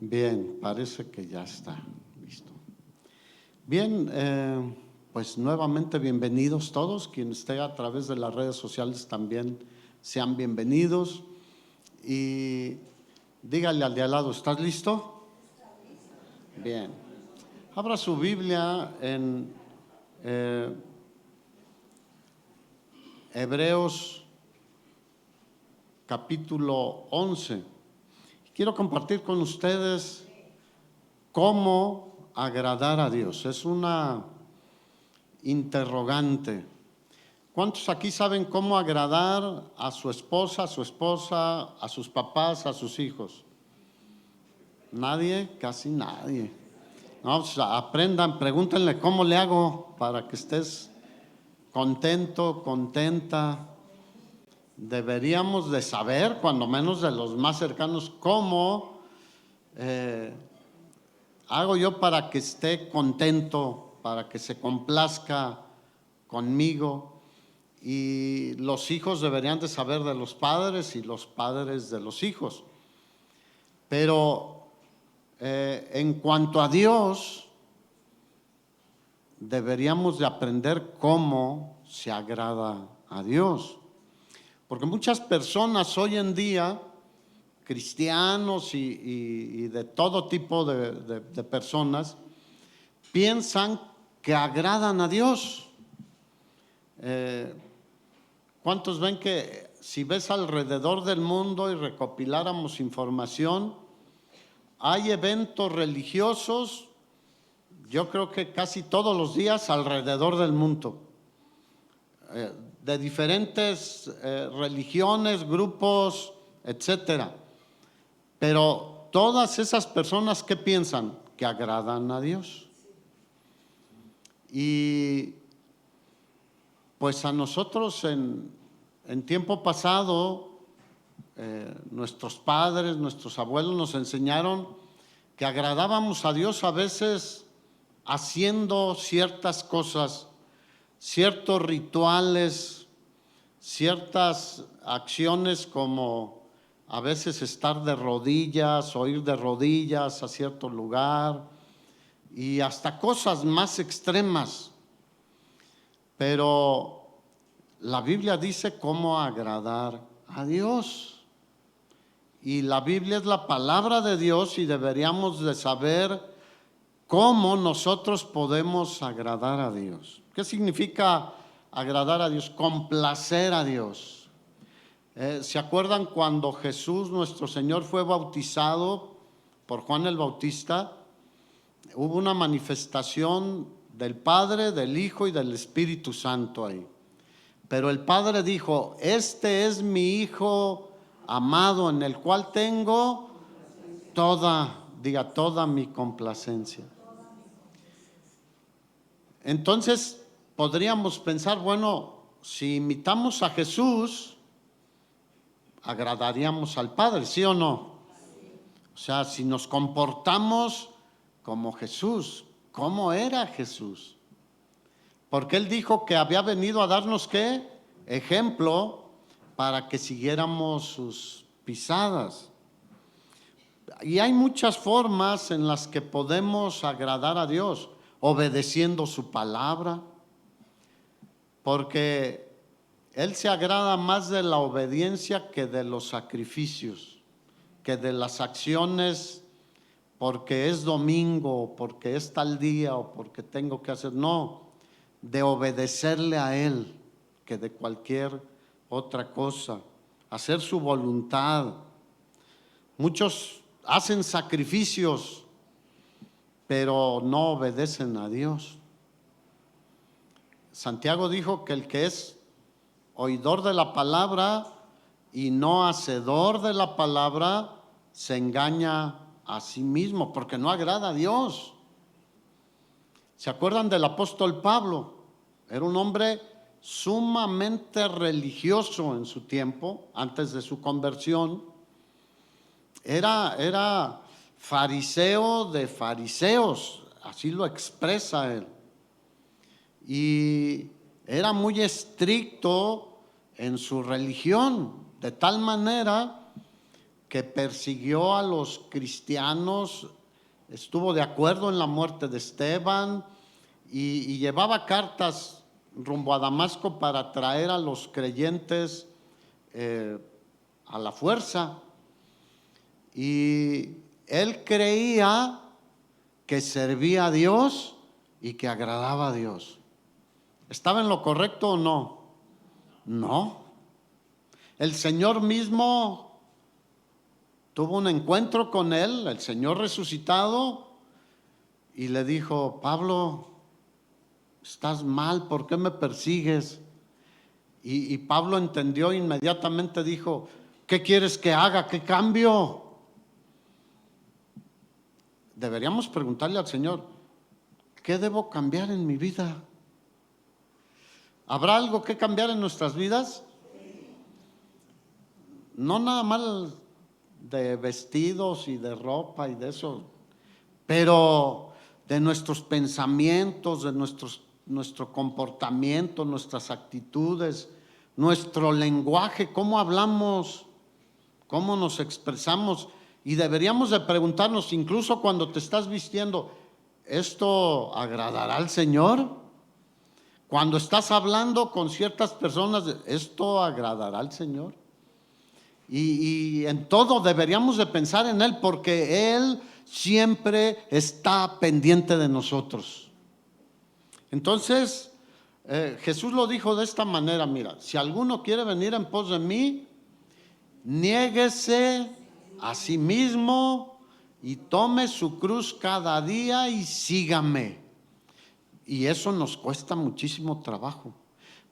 Bien, parece que ya está listo. Bien, pues nuevamente bienvenidos todos, quien esté a través de las redes sociales también sean bienvenidos. Y dígale al de al lado, ¿estás listo? Bien. Abra su Biblia en Hebreos capítulo 11. Quiero compartir con ustedes cómo agradar a Dios. Es una interrogante. ¿Cuántos aquí saben cómo agradar a su esposa, a sus papás, a sus hijos? ¿Nadie? Casi nadie. No, pues aprendan, pregúntenle cómo le hago para que estés contento, contenta. Deberíamos de saber, cuando menos de los más cercanos, cómo hago yo para que esté contento, para que se complazca conmigo. Y los hijos deberían de saber de los padres y los padres de los hijos. Pero en cuanto a Dios, deberíamos de aprender cómo se agrada a Dios. Porque muchas personas hoy en día, cristianos y de todo tipo de personas, piensan que agradan a Dios. ¿Cuántos ven que si ves alrededor del mundo y recopiláramos información, hay eventos religiosos, yo creo que casi todos los días alrededor del mundo, de diferentes religiones, grupos, etcétera? Pero todas esas personas, ¿qué piensan? Que agradan a Dios. Y pues a nosotros en tiempo pasado, nuestros padres, nuestros abuelos nos enseñaron que agradábamos a Dios a veces haciendo ciertas cosas, ciertos rituales, ciertas acciones como a veces estar de rodillas o ir de rodillas a cierto lugar y hasta cosas más extremas. Pero la Biblia dice cómo agradar a Dios. Y la Biblia es la palabra de Dios y deberíamos de saber cómo nosotros podemos agradar a Dios. ¿Qué significa agradar a Dios? Complacer a Dios. ¿Se acuerdan cuando Jesús, nuestro Señor, fue bautizado por Juan el Bautista? Hubo una manifestación del Padre, del Hijo y del Espíritu Santo ahí. Pero el Padre dijo, este es mi Hijo amado en el cual tengo toda mi complacencia. Entonces podríamos pensar, bueno, si imitamos a Jesús, agradaríamos al Padre, ¿sí o no? O sea, si nos comportamos como Jesús, ¿cómo era Jesús? Porque Él dijo que había venido a darnos, ¿qué? Ejemplo para que siguiéramos sus pisadas. Y hay muchas formas en las que podemos agradar a Dios, obedeciendo su palabra, porque Él se agrada más de la obediencia que de los sacrificios, que de las acciones porque es domingo, porque es tal día o porque tengo que hacer. No, de obedecerle a Él que de cualquier otra cosa, hacer su voluntad. Muchos hacen sacrificios, pero no obedecen a Dios. Santiago dijo que el que es oidor de la palabra y no hacedor de la palabra, se engaña a sí mismo, porque no agrada a Dios. ¿Se acuerdan del apóstol Pablo? Era un hombre sumamente religioso en su tiempo, antes de su conversión. Era fariseo de fariseos, así lo expresa él. Y era muy estricto en su religión, de tal manera que persiguió a los cristianos, estuvo de acuerdo en la muerte de Esteban y llevaba cartas rumbo a Damasco para traer a los creyentes a la fuerza. Y él creía que servía a Dios y que agradaba a Dios. ¿Estaba en lo correcto o no? No. El Señor mismo tuvo un encuentro con él, el Señor resucitado, y le dijo: Pablo, estás mal, ¿por qué me persigues? Y Pablo entendió inmediatamente, dijo: ¿qué quieres que haga? ¿Qué cambio? Deberíamos preguntarle al Señor: ¿qué debo cambiar en mi vida? ¿Habrá algo que cambiar en nuestras vidas? No nada más de vestidos y de ropa y de eso, pero de nuestros pensamientos, de nuestro comportamiento, nuestras actitudes, nuestro lenguaje, cómo hablamos, cómo nos expresamos. Y deberíamos de preguntarnos, incluso cuando te estás vistiendo, ¿esto agradará al Señor? Cuando estás hablando con ciertas personas, ¿esto agradará al Señor? Y en todo deberíamos de pensar en Él, porque Él siempre está pendiente de nosotros. Entonces, Jesús lo dijo de esta manera: mira, si alguno quiere venir en pos de mí, niéguese a sí mismo y tome su cruz cada día y sígame. Y eso nos cuesta muchísimo trabajo,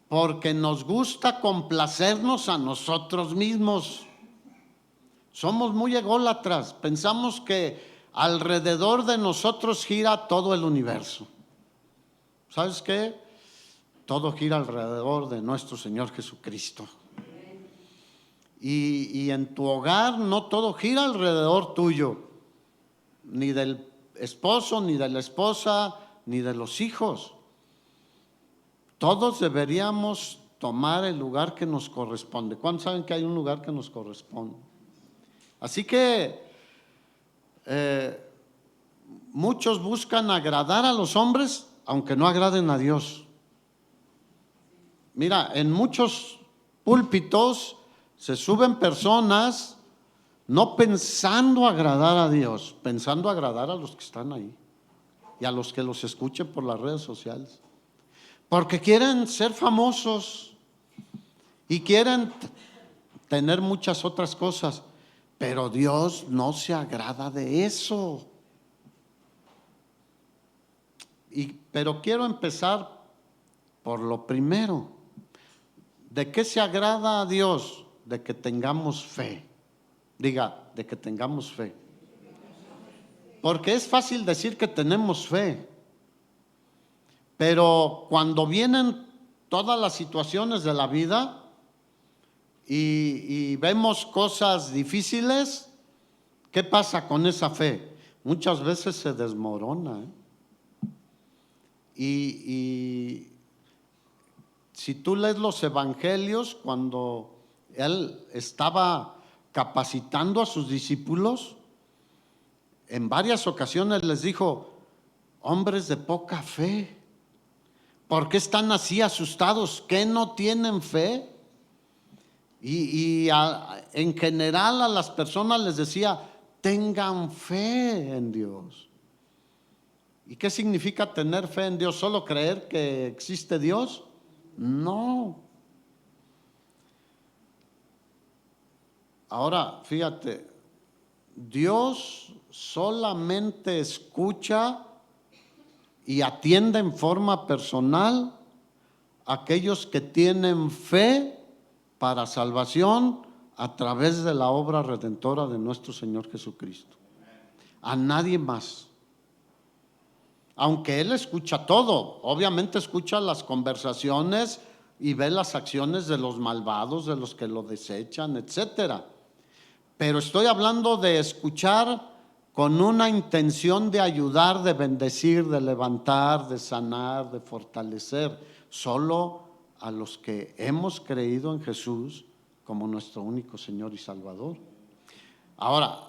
porque nos gusta complacernos a nosotros mismos. Somos muy ególatras, pensamos que alrededor de nosotros gira todo el universo. ¿Sabes qué? Todo gira alrededor de nuestro Señor Jesucristo. Y en tu hogar no todo gira alrededor tuyo, ni del esposo, ni de la esposa, ni de los hijos. Todos deberíamos tomar el lugar que nos corresponde. ¿Cuántos saben que hay un lugar que nos corresponde? Así que muchos buscan agradar a los hombres, aunque no agraden a Dios. Mira, en muchos púlpitos se suben personas no pensando agradar a Dios, pensando agradar a los que están ahí y a los que los escuchen por las redes sociales, porque quieren ser famosos y quieren tener muchas otras cosas, pero Dios no se agrada de eso. Pero quiero empezar por lo primero. ¿De qué se agrada a Dios? De que tengamos fe. Diga, de que tengamos fe. Porque es fácil decir que tenemos fe, pero cuando vienen todas las situaciones de la vida y vemos cosas difíciles, ¿qué pasa con esa fe? Muchas veces se desmorona. Y si tú lees los evangelios, cuando él estaba capacitando a sus discípulos, en varias ocasiones les dijo: hombres de poca fe, ¿por qué están así asustados? ¿Qué no tienen fe? En general a las personas les decía: tengan fe en Dios. ¿Y qué significa tener fe en Dios? ¿Solo creer que existe Dios? No. Ahora, fíjate, Dios solamente escucha y atiende en forma personal a aquellos que tienen fe para salvación a través de la obra redentora de nuestro Señor Jesucristo. A nadie más. Aunque Él escucha todo, obviamente escucha las conversaciones y ve las acciones de los malvados, de los que lo desechan, etcétera. Pero estoy hablando de escuchar con una intención de ayudar, de bendecir, de levantar, de sanar, de fortalecer, solo a los que hemos creído en Jesús como nuestro único Señor y Salvador. Ahora,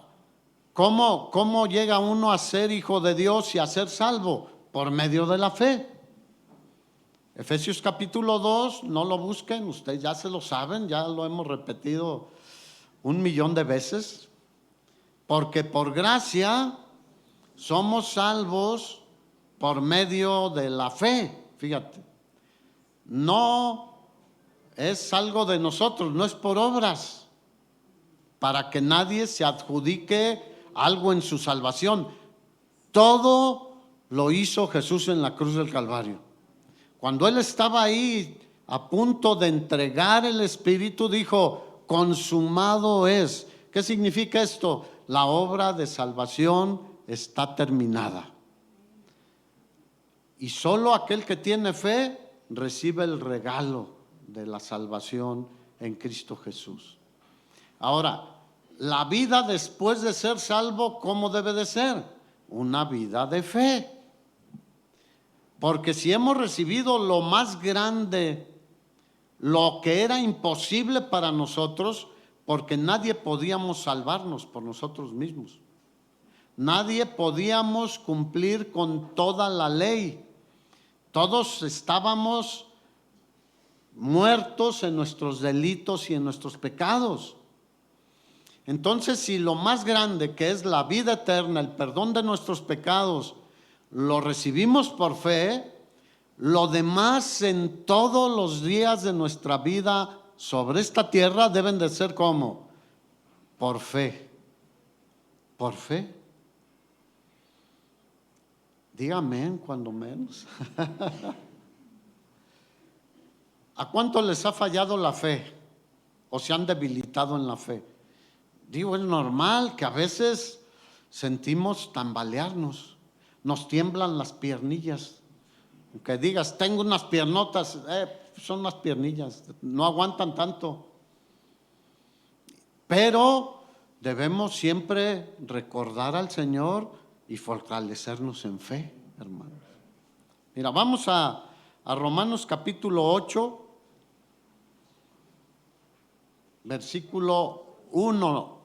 ¿cómo llega uno a ser hijo de Dios y a ser salvo? Por medio de la fe. Efesios capítulo 2, no lo busquen, ustedes ya se lo saben, ya lo hemos repetido 1,000,000 de veces. Porque por gracia somos salvos por medio de la fe. Fíjate, no es algo de nosotros, no es por obras, para que nadie se adjudique algo en su salvación. Todo lo hizo Jesús en la cruz del Calvario. Cuando Él estaba ahí a punto de entregar el Espíritu, dijo, consumado es. ¿Qué significa esto? La obra de salvación está terminada. Y solo aquel que tiene fe recibe el regalo de la salvación en Cristo Jesús. Ahora, la vida después de ser salvo, ¿cómo debe de ser? Una vida de fe. Porque si hemos recibido lo más grande, lo que era imposible para nosotros, porque nadie podíamos salvarnos por nosotros mismos. Nadie podíamos cumplir con toda la ley. Todos estábamos muertos en nuestros delitos y en nuestros pecados. Entonces, si lo más grande, que es la vida eterna, el perdón de nuestros pecados, lo recibimos por fe, lo demás en todos los días de nuestra vida sobre esta tierra deben de ser ¿cómo? Por fe. Por fe. Dígame, cuando menos. ¿A cuánto les ha fallado la fe? ¿O se han debilitado en la fe? Digo, es normal que a veces sentimos tambalearnos, nos tiemblan las piernillas. Aunque digas, tengo unas piernotas, son unas piernillas, no aguantan tanto. Pero debemos siempre recordar al Señor y fortalecernos en fe, hermanos. Mira, vamos a Romanos capítulo 8, versículo 1,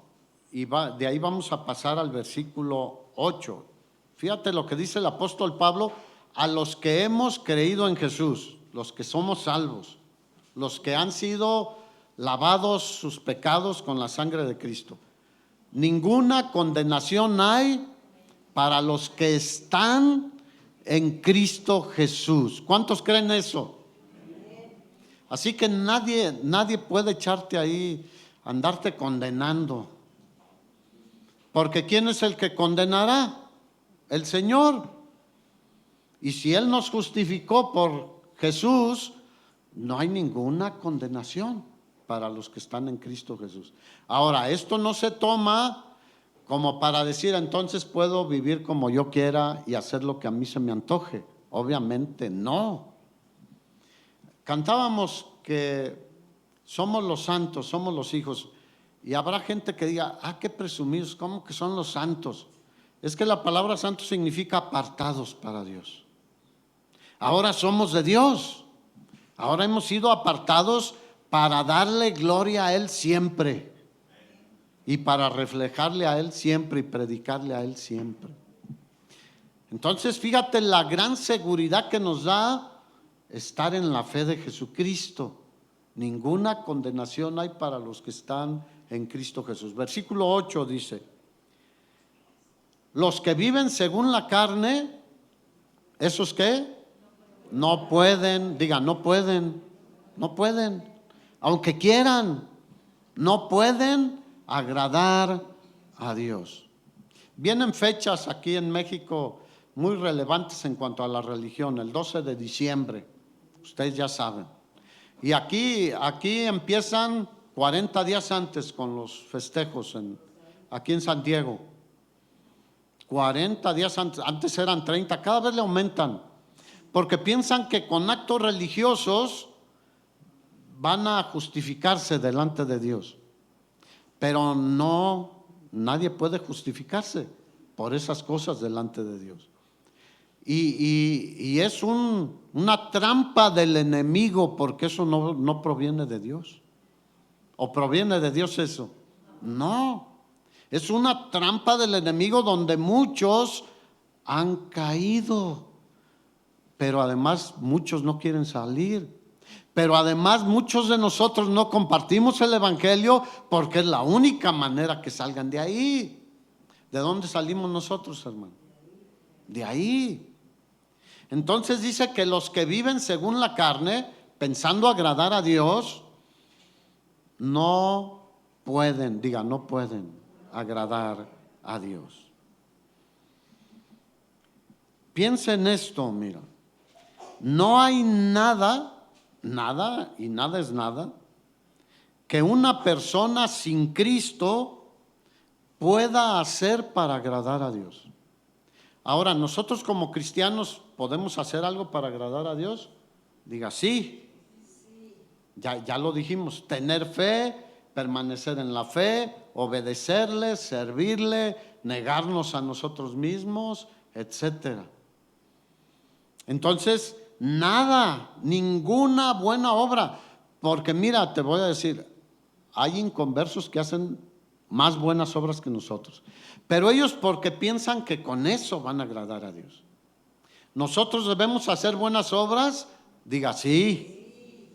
y de ahí vamos a pasar al versículo 8. Fíjate lo que dice el apóstol Pablo: a los que hemos creído en Jesús, los que somos salvos, los que han sido lavados sus pecados con la sangre de Cristo. Ninguna condenación hay para los que están en Cristo Jesús. ¿Cuántos creen eso? Así que nadie puede echarte ahí, andarte condenando. Porque ¿quién es el que condenará? El Señor. Y si Él nos justificó por Jesús, no hay ninguna condenación para los que están en Cristo Jesús. Ahora, esto no se toma como para decir, entonces puedo vivir como yo quiera y hacer lo que a mí se me antoje. Obviamente no. Cantábamos que somos los santos, somos los hijos. Y habrá gente que diga, qué presumidos, ¿cómo que son los santos? Es que la palabra santo significa apartados para Dios. Ahora somos de Dios. Ahora hemos sido apartados para darle gloria a Él siempre. Y para reflejarle a Él siempre y predicarle a Él siempre. Entonces, fíjate la gran seguridad que nos da estar en la fe de Jesucristo. Ninguna condenación hay para los que están en Cristo Jesús. Versículo 8 dice: los que viven según la carne, ¿esos qué? No pueden, digan, no pueden, aunque quieran, no pueden agradar a Dios. Vienen fechas aquí en México muy relevantes en cuanto a la religión. El 12 de diciembre, ustedes ya saben. Y aquí empiezan 40 días antes con los festejos aquí en San Diego. 40 días antes eran 30, cada vez le aumentan. Porque piensan que con actos religiosos van a justificarse delante de Dios. Pero no, nadie puede justificarse por esas cosas delante de Dios. Y es una trampa del enemigo, porque eso no proviene de Dios. ¿O proviene de Dios eso? No. Es una trampa del enemigo donde muchos han caído. Pero además muchos no quieren salir. Pero además muchos de nosotros no compartimos el evangelio porque es la única manera que salgan de ahí. ¿De dónde salimos nosotros, hermano? De ahí. Entonces dice que los que viven según la carne, pensando agradar a Dios, no pueden, no pueden agradar a Dios. Piensa en esto, mira. No hay nada, y nada es nada, que una persona sin Cristo pueda hacer para agradar a Dios. Ahora, nosotros como cristianos, ¿podemos hacer algo para agradar a Dios? Diga, sí. Ya lo dijimos, tener fe, permanecer en la fe, obedecerle, servirle, negarnos a nosotros mismos, etcétera. Entonces, nada, ninguna buena obra, porque mira, te voy a decir, hay inconversos que hacen más buenas obras que nosotros, pero ellos porque piensan que con eso van a agradar a Dios. Nosotros debemos hacer buenas obras, diga sí.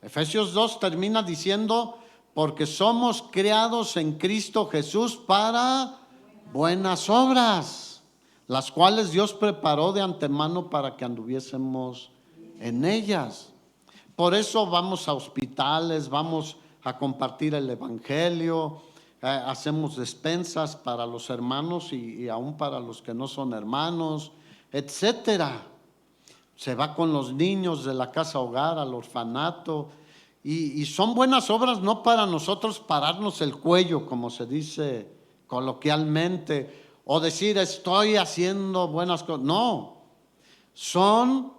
Efesios 2 termina diciendo, porque somos creados en Cristo Jesús para buenas obras, las cuales Dios preparó de antemano para que anduviésemos en ellas. Por eso vamos a hospitales, vamos a compartir el evangelio, hacemos despensas para los hermanos y aún para los que no son hermanos, etcétera. Se va con los niños de la casa hogar al orfanato y son buenas obras no para nosotros pararnos el cuello, como se dice coloquialmente, o decir estoy haciendo buenas cosas. No, son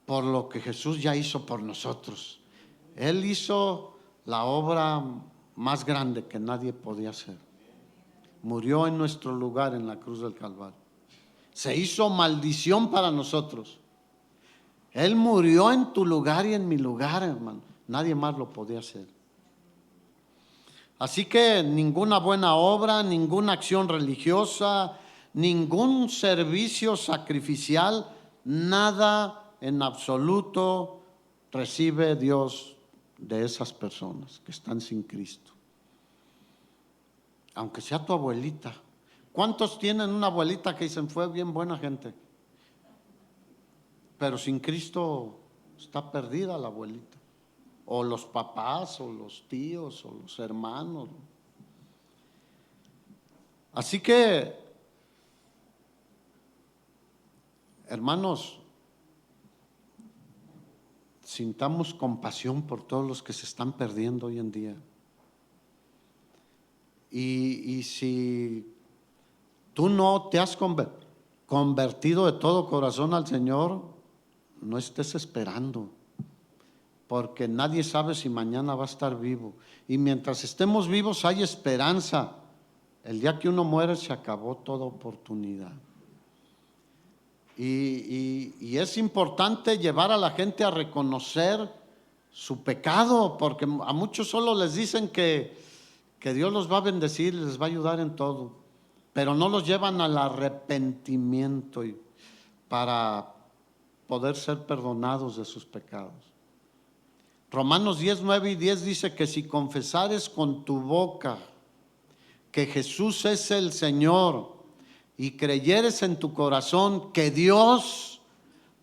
por lo que Jesús ya hizo por nosotros. Él hizo la obra más grande que nadie podía hacer. Murió en nuestro lugar en la cruz del Calvario. Se hizo maldición para nosotros. Él murió en tu lugar y en mi lugar, hermano. Nadie más lo podía hacer. Así que ninguna buena obra, ninguna acción religiosa, ningún servicio sacrificial, nada en absoluto recibe Dios de esas personas que están sin Cristo. Aunque sea tu abuelita. ¿Cuántos tienen una abuelita que dicen fue bien buena gente? Pero sin Cristo está perdida la abuelita. O los papás, o los tíos, o los hermanos. Así que, hermanos, sintamos compasión por todos los que se están perdiendo hoy en día. Y si tú no te has convertido de todo corazón al Señor, no estés esperando, porque nadie sabe si mañana va a estar vivo. Y mientras estemos vivos hay esperanza. El día que uno muere se acabó toda oportunidad. Y es importante llevar a la gente a reconocer su pecado, porque a muchos solo les dicen que Dios los va a bendecir, les va a ayudar en todo, pero no los llevan al arrepentimiento para poder ser perdonados de sus pecados. Romanos 10, 9 y 10 dice que si confesares con tu boca que Jesús es el Señor y creyeres en tu corazón que Dios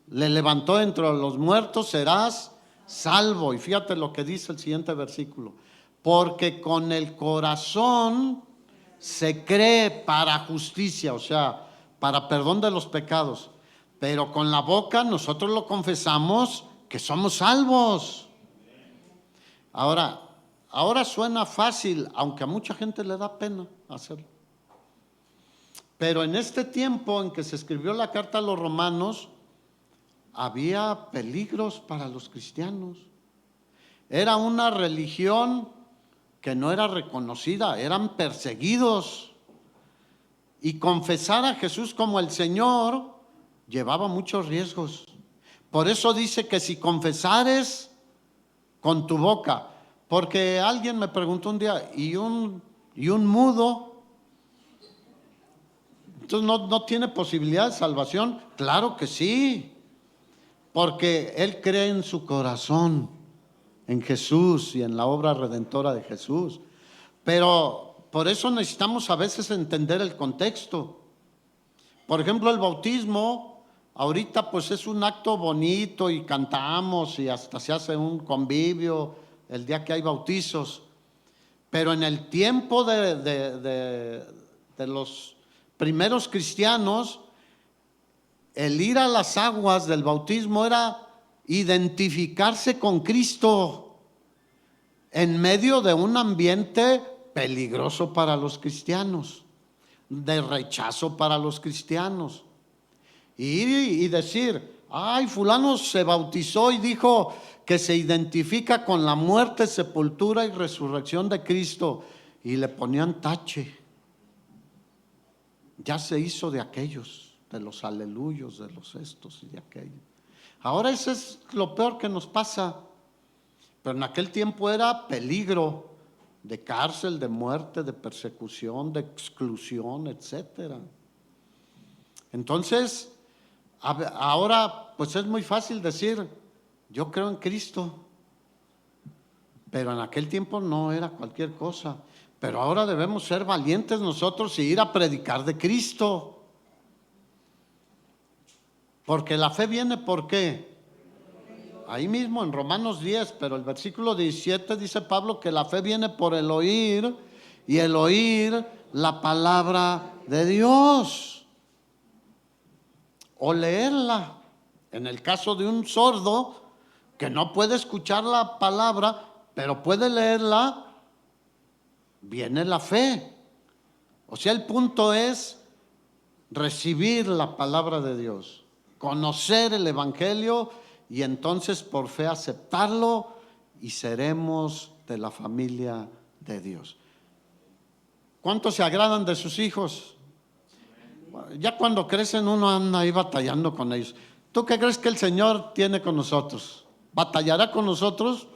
le levantó entre los muertos, serás salvo. Y fíjate lo que dice el siguiente versículo. Porque con el corazón se cree para justicia, o sea, para perdón de los pecados. Pero con la boca nosotros lo confesamos que somos salvos. Ahora suena fácil, aunque a mucha gente le da pena hacerlo. Pero en este tiempo en que se escribió la carta a los romanos, había peligros para los cristianos. Era una religión que no era reconocida, eran perseguidos. Y confesar a Jesús como el Señor llevaba muchos riesgos. Por eso dice que si confesares con tu boca, porque alguien me preguntó un día, ¿y un mudo Entonces, ¿no tiene posibilidad de salvación? Claro que sí, porque él cree en su corazón, en Jesús y en la obra redentora de Jesús. Pero por eso necesitamos a veces entender el contexto. Por ejemplo, el bautismo, ahorita pues es un acto bonito y cantamos y hasta se hace un convivio el día que hay bautizos. Pero en el tiempo de los primeros cristianos, el ir a las aguas del bautismo era identificarse con Cristo en medio de un ambiente peligroso para los cristianos, de rechazo para los cristianos. Y decir, ay, fulano se bautizó y dijo que se identifica con la muerte, sepultura y resurrección de Cristo, y le ponían tache. Ya se hizo de aquellos, de los aleluyos, de los estos y de aquellos. Ahora eso es lo peor que nos pasa, pero en aquel tiempo era peligro de cárcel, de muerte, de persecución, de exclusión, etcétera. Entonces, ahora pues es muy fácil decir, yo creo en Cristo, pero en aquel tiempo no era cualquier cosa. Pero ahora debemos ser valientes nosotros y ir a predicar de Cristo. Porque la fe viene ¿por qué? Ahí mismo en Romanos 10, pero el versículo 17 dice Pablo que la fe viene por el oír y el oír la palabra de Dios. O leerla. En el caso de un sordo que no puede escuchar la palabra, pero puede leerla, viene la fe. O sea, el punto es recibir la palabra de Dios, conocer el Evangelio y entonces por fe aceptarlo y seremos de la familia de Dios. ¿Cuántos se agradan de sus hijos? Ya cuando crecen uno anda ahí batallando con ellos. ¿Tú qué crees que el Señor tiene con nosotros? ¿Batallará con nosotros?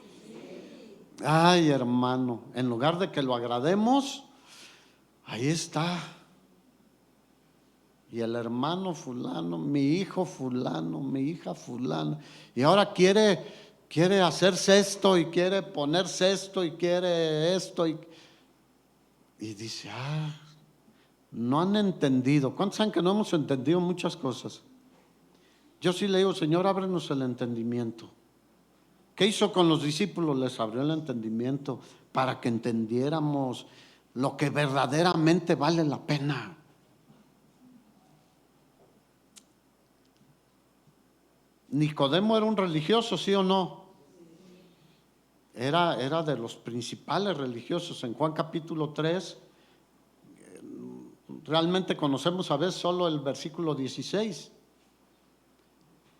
Ay, hermano, en lugar de que lo agrademos, ahí está. Y el hermano fulano, mi hijo fulano, mi hija fulano. Y ahora quiere hacerse esto y quiere ponerse esto y quiere esto. Y dice, no han entendido. ¿Cuántos saben que no hemos entendido muchas cosas? Yo sí le digo, Señor, ábrenos el entendimiento. ¿Qué hizo con los discípulos? Les abrió el entendimiento para que entendiéramos lo que verdaderamente vale la pena. Nicodemo era un religioso, ¿sí o no? Era de los principales religiosos. En Juan capítulo 3, realmente conocemos a veces solo el versículo 16,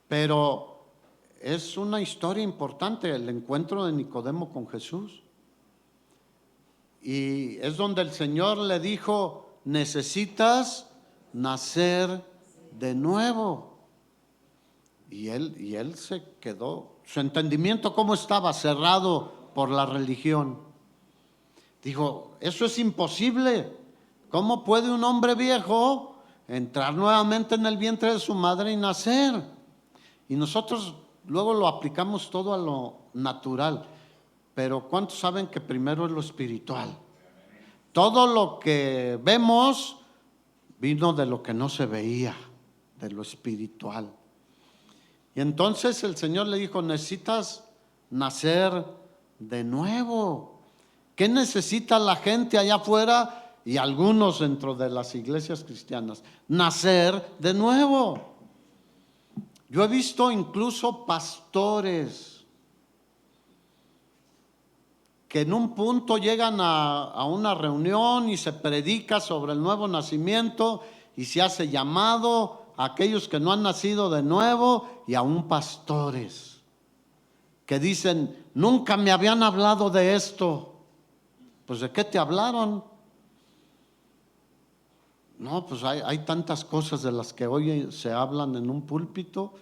pero es una historia importante el encuentro de Nicodemo con Jesús. Y es donde el Señor le dijo, necesitas nacer de nuevo. Y él se quedó, su entendimiento cómo estaba, cerrado por la religión. Dijo, eso es imposible. ¿Cómo puede un hombre viejo entrar nuevamente en el vientre de su madre y nacer? Y nosotros luego lo aplicamos todo a lo natural. Pero ¿cuántos saben que primero es lo espiritual? Todo lo que vemos vino de lo que no se veía, de lo espiritual. Y entonces el Señor le dijo, necesitas nacer de nuevo. ¿Qué necesita la gente allá afuera y algunos dentro de las iglesias cristianas? Nacer de nuevo. Yo he visto incluso pastores que en un punto llegan a una reunión y se predica sobre el nuevo nacimiento y se hace llamado a aquellos que no han nacido de nuevo y aún pastores que dicen, nunca me habían hablado de esto. Pues ¿de qué te hablaron? No, pues hay tantas cosas de las que hoy se hablan en un púlpito,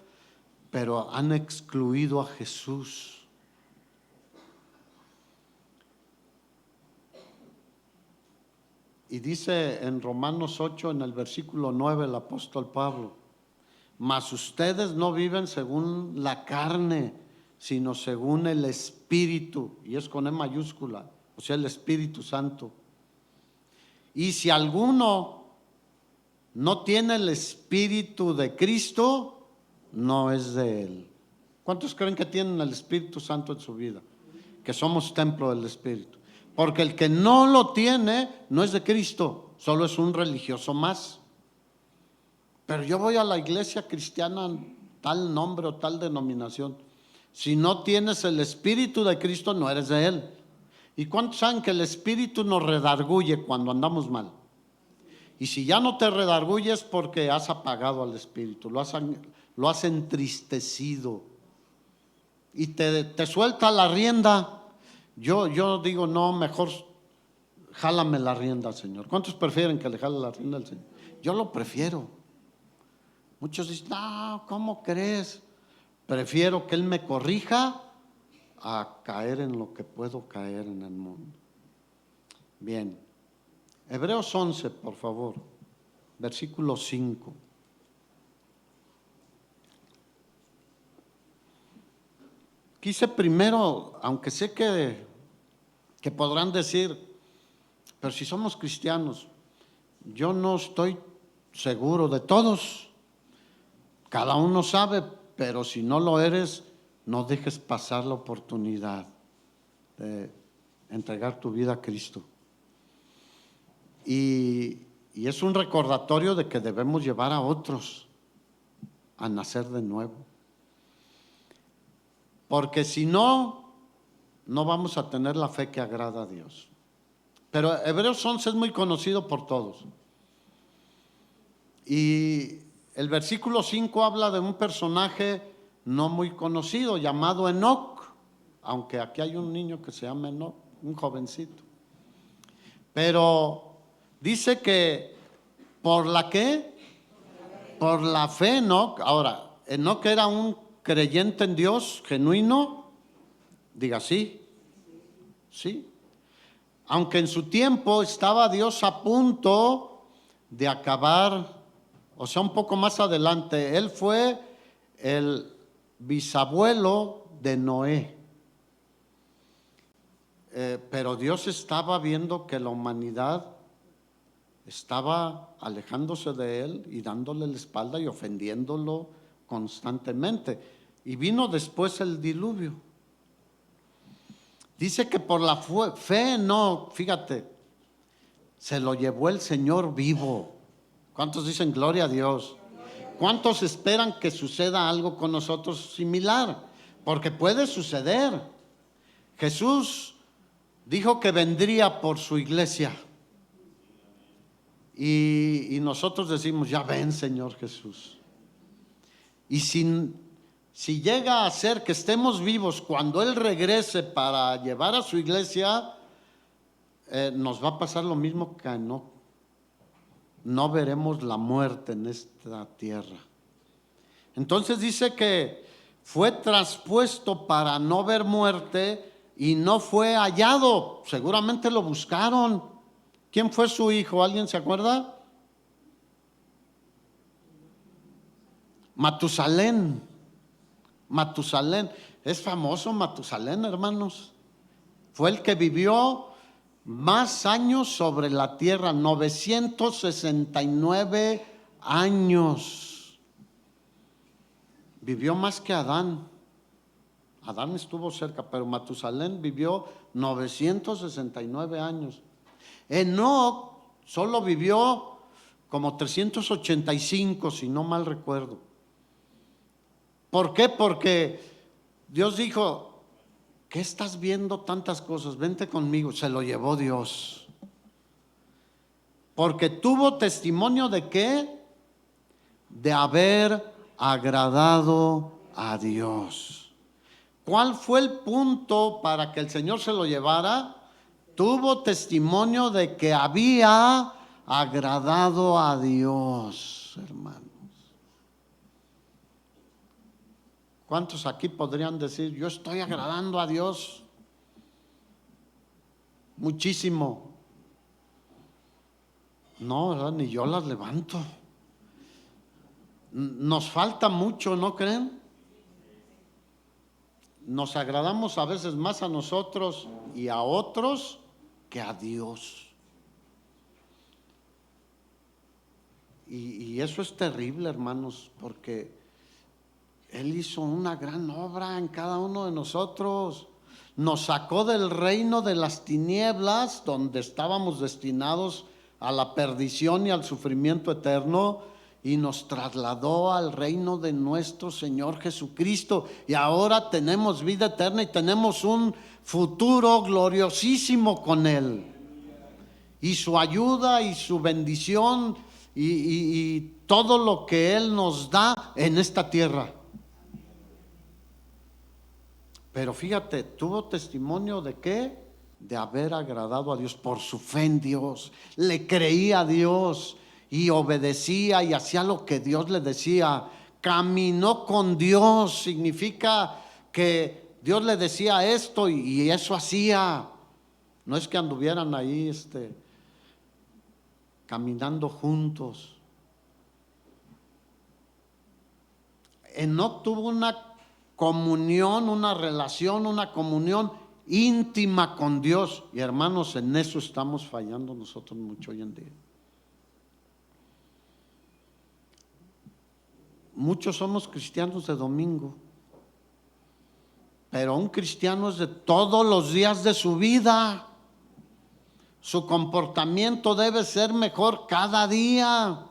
pero han excluido a Jesús. Y dice en Romanos 8, en el versículo 9, el apóstol Pablo: mas ustedes no viven según la carne, sino según el Espíritu, y es con E mayúscula, o sea, el Espíritu Santo. Y si alguno no tiene el Espíritu de Cristo, no es de Él. ¿Cuántos creen que tienen el Espíritu Santo en su vida? Que somos templo del Espíritu. Porque el que no lo tiene no es de Cristo, solo es un religioso más. Pero yo voy a la iglesia cristiana, tal nombre o tal denominación. Si no tienes el Espíritu de Cristo, no eres de Él. ¿Y cuántos saben que el Espíritu nos redarguye cuando andamos mal? Y si ya no te redarguye es porque has apagado al Espíritu, lo has entristecido y te suelta la rienda. Yo digo, no, mejor jálame la rienda, Señor. ¿Cuántos prefieren que le jale la rienda al Señor? Yo lo prefiero. Muchos dicen, no, ¿cómo crees? Prefiero que Él me corrija a caer en lo que puedo caer en el mundo. Bien, Hebreos 11, por favor, versículo 5. Quise primero, aunque sé que podrán decir, pero si somos cristianos, yo no estoy seguro de todos. Cada uno sabe, pero si no lo eres, no dejes pasar la oportunidad de entregar tu vida a Cristo. Y es un recordatorio de que debemos llevar a otros a nacer de nuevo. Porque si no, no vamos a tener la fe que agrada a Dios. Pero Hebreos 11 es muy conocido por todos. Y el versículo 5 habla de un personaje no muy conocido llamado Enoc, aunque aquí hay un niño que se llama Enoc, un jovencito. Pero dice que ¿por la qué? Por la fe Enoc. Ahora, Enoc era un creyente en Dios genuino. Diga sí. Sí. Aunque en su tiempo estaba Dios a punto de acabar, o sea, un poco más adelante, él fue el bisabuelo de Noé. Pero Dios estaba viendo que la humanidad estaba alejándose de él y dándole la espalda y ofendiéndolo constantemente. Y vino después el diluvio. Dice que por la fe, no, fíjate, se lo llevó el Señor vivo. ¿Cuántos dicen gloria a Dios? ¿Cuántos esperan que suceda algo con nosotros similar? Porque puede suceder. Jesús dijo que vendría por su iglesia. Y nosotros decimos, ya ven, Señor Jesús. Y si llega a ser que estemos vivos cuando Él regrese para llevar a su iglesia, nos va a pasar lo mismo que no veremos la muerte en esta tierra. Entonces dice que fue traspuesto para no ver muerte y no fue hallado. Seguramente lo buscaron. ¿Quién fue su hijo? ¿Alguien se acuerda? Matusalén. Matusalén. Es famoso Matusalén, hermanos. Fue el que vivió más años sobre la tierra, 969 años. Vivió más que Adán. Adán estuvo cerca, pero Matusalén vivió 969 años. Enoc solo vivió como 385, si no mal recuerdo. ¿Por qué? Porque Dios dijo, ¿qué estás viendo tantas cosas? Vente conmigo. Se lo llevó Dios. Porque tuvo testimonio de ¿qué? De haber agradado a Dios. ¿Cuál fue el punto para que el Señor se lo llevara? Tuvo testimonio de que había agradado a Dios, hermanos. ¿Cuántos aquí podrían decir, yo estoy agradando a Dios? Muchísimo. No, ¿verdad? Ni yo las levanto. Nos falta mucho, ¿no creen? Nos agradamos a veces más a nosotros y a otros que a Dios. Y eso es terrible, hermanos, porque Él hizo una gran obra en cada uno de nosotros. Nos sacó del reino de las tinieblas, donde estábamos destinados a la perdición y al sufrimiento eterno, y nos trasladó al reino de nuestro Señor Jesucristo. Y ahora tenemos vida eterna y tenemos un futuro gloriosísimo con Él. Y su ayuda y su bendición y todo lo que Él nos da en esta tierra. Pero fíjate, tuvo testimonio de qué? De haber agradado a Dios por su fe en Dios. Le creía a Dios y obedecía y hacía lo que Dios le decía. Caminó con Dios, significa que Dios le decía esto y eso hacía. No es que anduvieran ahí caminando juntos. Enoc tuvo una comunión, una relación, una comunión íntima con Dios. Y hermanos, en eso estamos fallando nosotros mucho hoy en día. Muchos somos cristianos de domingo, pero un cristiano es de todos los días de su vida. Su comportamiento debe ser mejor cada día.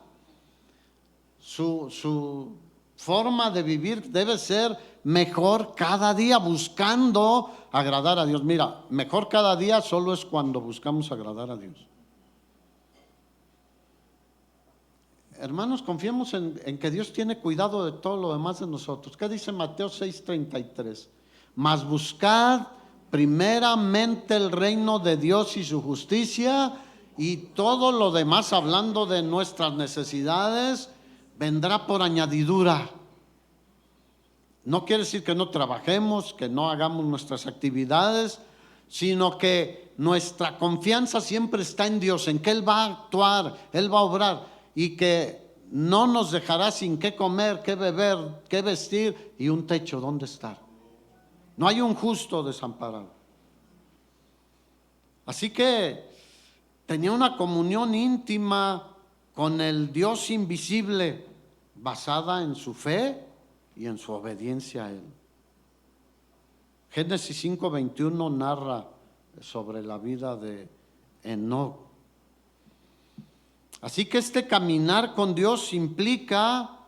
Su forma de vivir debe ser mejor cada día, buscando agradar a Dios. Mira, mejor cada día solo es cuando buscamos agradar a Dios. Hermanos, confiemos en que Dios tiene cuidado de todo lo demás de nosotros. ¿Qué dice Mateo 6:33? Mas buscad primeramente el reino de Dios y su justicia, y todo lo demás, hablando de nuestras necesidades, vendrá por añadidura. No quiere decir que no trabajemos, que no hagamos nuestras actividades, sino que nuestra confianza siempre está en Dios, en que Él va a actuar, Él va a obrar, y que no nos dejará sin qué comer, qué beber, qué vestir y un techo donde estar. No hay un justo desamparado. Así que tenía una comunión íntima con el Dios invisible, basada en su fe y en su obediencia a Él. Génesis 5:21 narra sobre la vida de Enoc. Así que caminar con Dios implica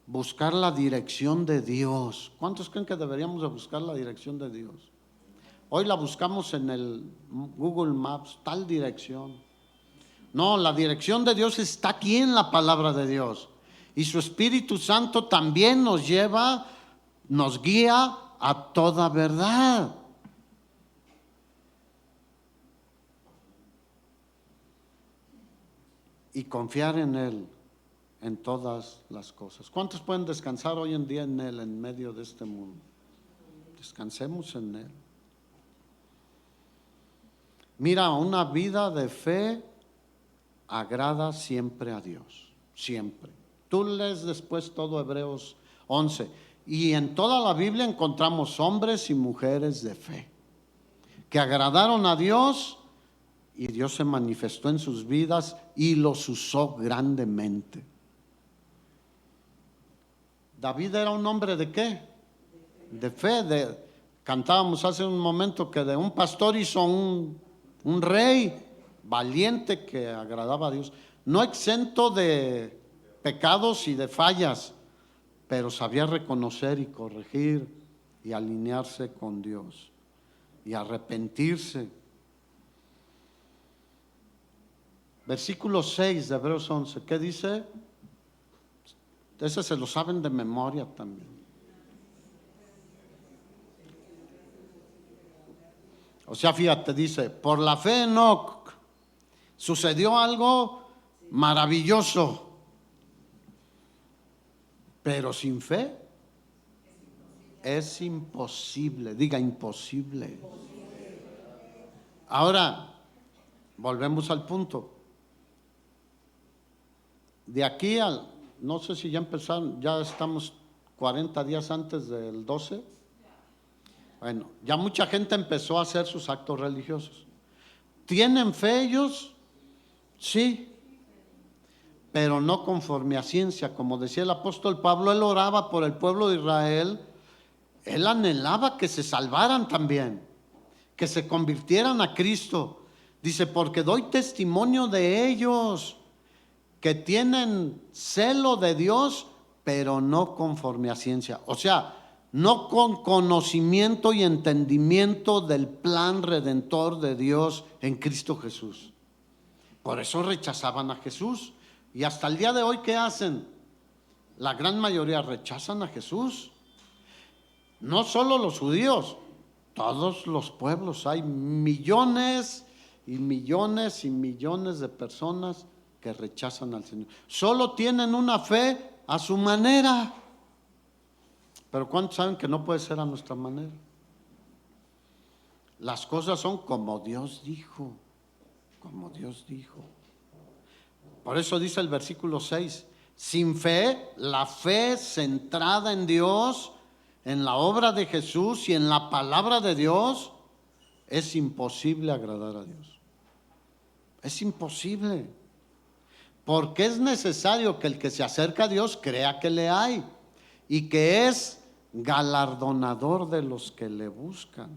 buscar la dirección de Dios. ¿Cuántos creen que deberíamos de buscar la dirección de Dios? Hoy la buscamos en el Google Maps, tal dirección. No, la dirección de Dios está aquí en la palabra de Dios. Y su Espíritu Santo también nos lleva, nos guía a toda verdad. Y confiar en Él en todas las cosas. ¿Cuántos pueden descansar hoy en día en Él en medio de este mundo? Descansemos en Él. Mira, una vida de fe agrada siempre a Dios, siempre. Tú lees después todo Hebreos 11 y en toda la Biblia encontramos hombres y mujeres de fe que agradaron a Dios y Dios se manifestó en sus vidas y los usó grandemente. David era un hombre ¿de qué? De fe. Cantábamos hace un momento que de un pastor hizo un rey valiente que agradaba a Dios, no exento de pecados y de fallas, pero sabía reconocer y corregir y alinearse con Dios y arrepentirse. Versículo 6 de Hebreos 11, ¿qué dice? Ese se lo saben de memoria también. O sea, fíjate, dice, por la fe Enoc sucedió algo maravilloso, pero sin fe es imposible. Diga imposible. Ahora, volvemos al punto. de aquí al, no sé si ya empezaron, ya estamos 40 días antes del 12. Bueno, ya mucha gente empezó a hacer sus actos religiosos. ¿Tienen fe ellos? Sí, pero no conforme a ciencia. Como decía el apóstol Pablo, él oraba por el pueblo de Israel, él anhelaba que se salvaran también, que se convirtieran a Cristo. Dice, porque doy testimonio de ellos, que tienen celo de Dios, pero no conforme a ciencia. O sea, no con conocimiento y entendimiento del plan redentor de Dios en Cristo Jesús. Por eso rechazaban a Jesús. Y hasta el día de hoy, ¿qué hacen? La gran mayoría rechazan a Jesús. No solo los judíos, todos los pueblos. Hay millones y millones y millones de personas que rechazan al Señor. Solo tienen una fe a su manera. Pero ¿cuántos saben que no puede ser a nuestra manera? Las cosas son como Dios dijo, como Dios dijo. Por eso dice el versículo 6, sin fe, la fe centrada en Dios, en la obra de Jesús y en la palabra de Dios, es imposible agradar a Dios. Es imposible. Porque es necesario que el que se acerca a Dios crea que le hay y que es galardonador de los que le buscan.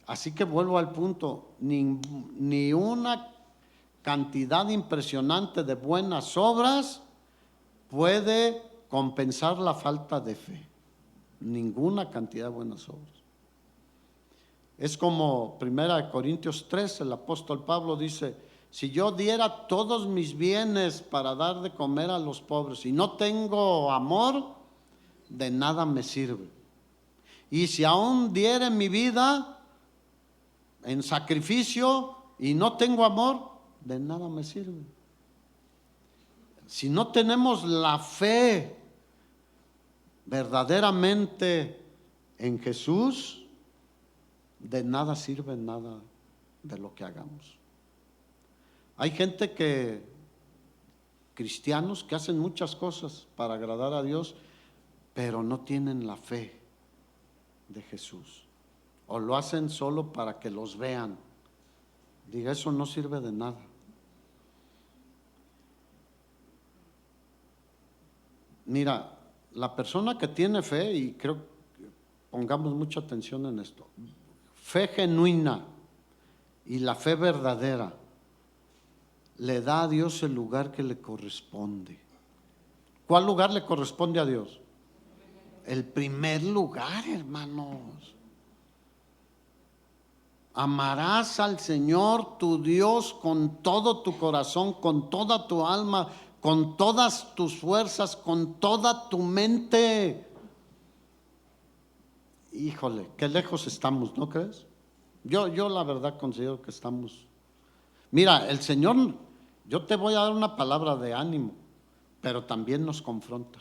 Así que vuelvo al punto, ni una cantidad impresionante de buenas obras puede compensar la falta de fe. Ninguna cantidad de buenas obras. Es como 1 Corintios 3, el apóstol Pablo dice, si yo diera todos mis bienes para dar de comer a los pobres y no tengo amor, de nada me sirve. Y si aún diere mi vida en sacrificio y no tengo amor, de nada me sirve. Si no tenemos la fe verdaderamente en Jesús, de nada sirve nada de lo que hagamos. Hay gente cristianos que hacen muchas cosas para agradar a Dios, pero no tienen la fe de Jesús. O lo hacen solo para que los vean. Diga, eso no sirve de nada. Mira, la persona que tiene fe, y creo que pongamos mucha atención en esto, fe genuina y la fe verdadera le da a Dios el lugar que le corresponde. ¿Cuál lugar le corresponde a Dios? El primer lugar, hermanos. Amarás al Señor tu Dios con todo tu corazón, con toda tu alma, con todas tus fuerzas, con toda tu mente. Híjole, qué lejos estamos, ¿no crees? Yo la verdad considero que estamos. Mira, el Señor, yo te voy a dar una palabra de ánimo, pero también nos confronta.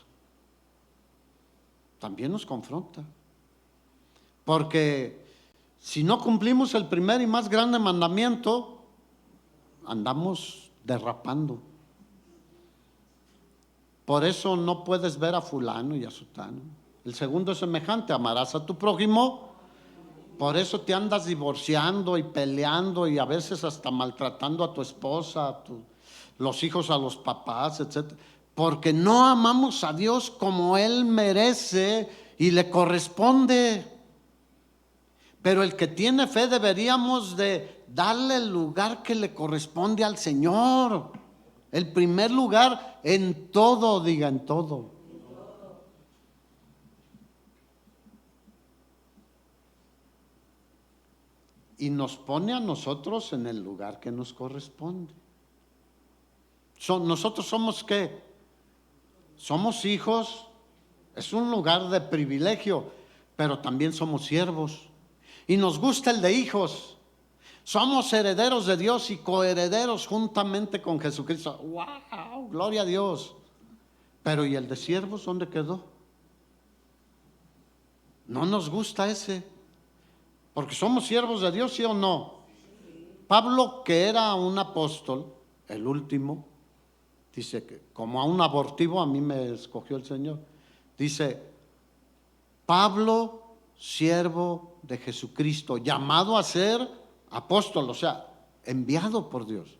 También nos confronta. Porque si no cumplimos el primer y más grande mandamiento, andamos derrapando. Por eso no puedes ver a fulano y a sutano. El segundo es semejante, amarás a tu prójimo. Por eso te andas divorciando y peleando y a veces hasta maltratando a tu esposa, los hijos a los papás, etc. Porque no amamos a Dios como Él merece y le corresponde. Pero el que tiene fe deberíamos de darle el lugar que le corresponde al Señor. El primer lugar en todo, diga en todo. Y nos pone a nosotros en el lugar que nos corresponde. Nosotros somos ¿qué? Somos hijos, es un lugar de privilegio, pero también somos siervos. Y nos gusta el de hijos. Somos herederos de Dios y coherederos juntamente con Jesucristo. ¡Wow! Gloria a Dios. Pero ¿y el de siervos dónde quedó? No nos gusta ese. Porque somos siervos de Dios, ¿sí o no? Pablo, que era un apóstol, el último, Dice que como a un abortivo a mí me escogió el Señor. Dice, Pablo, siervo de Jesucristo, llamado a ser apóstol, o sea, enviado por Dios.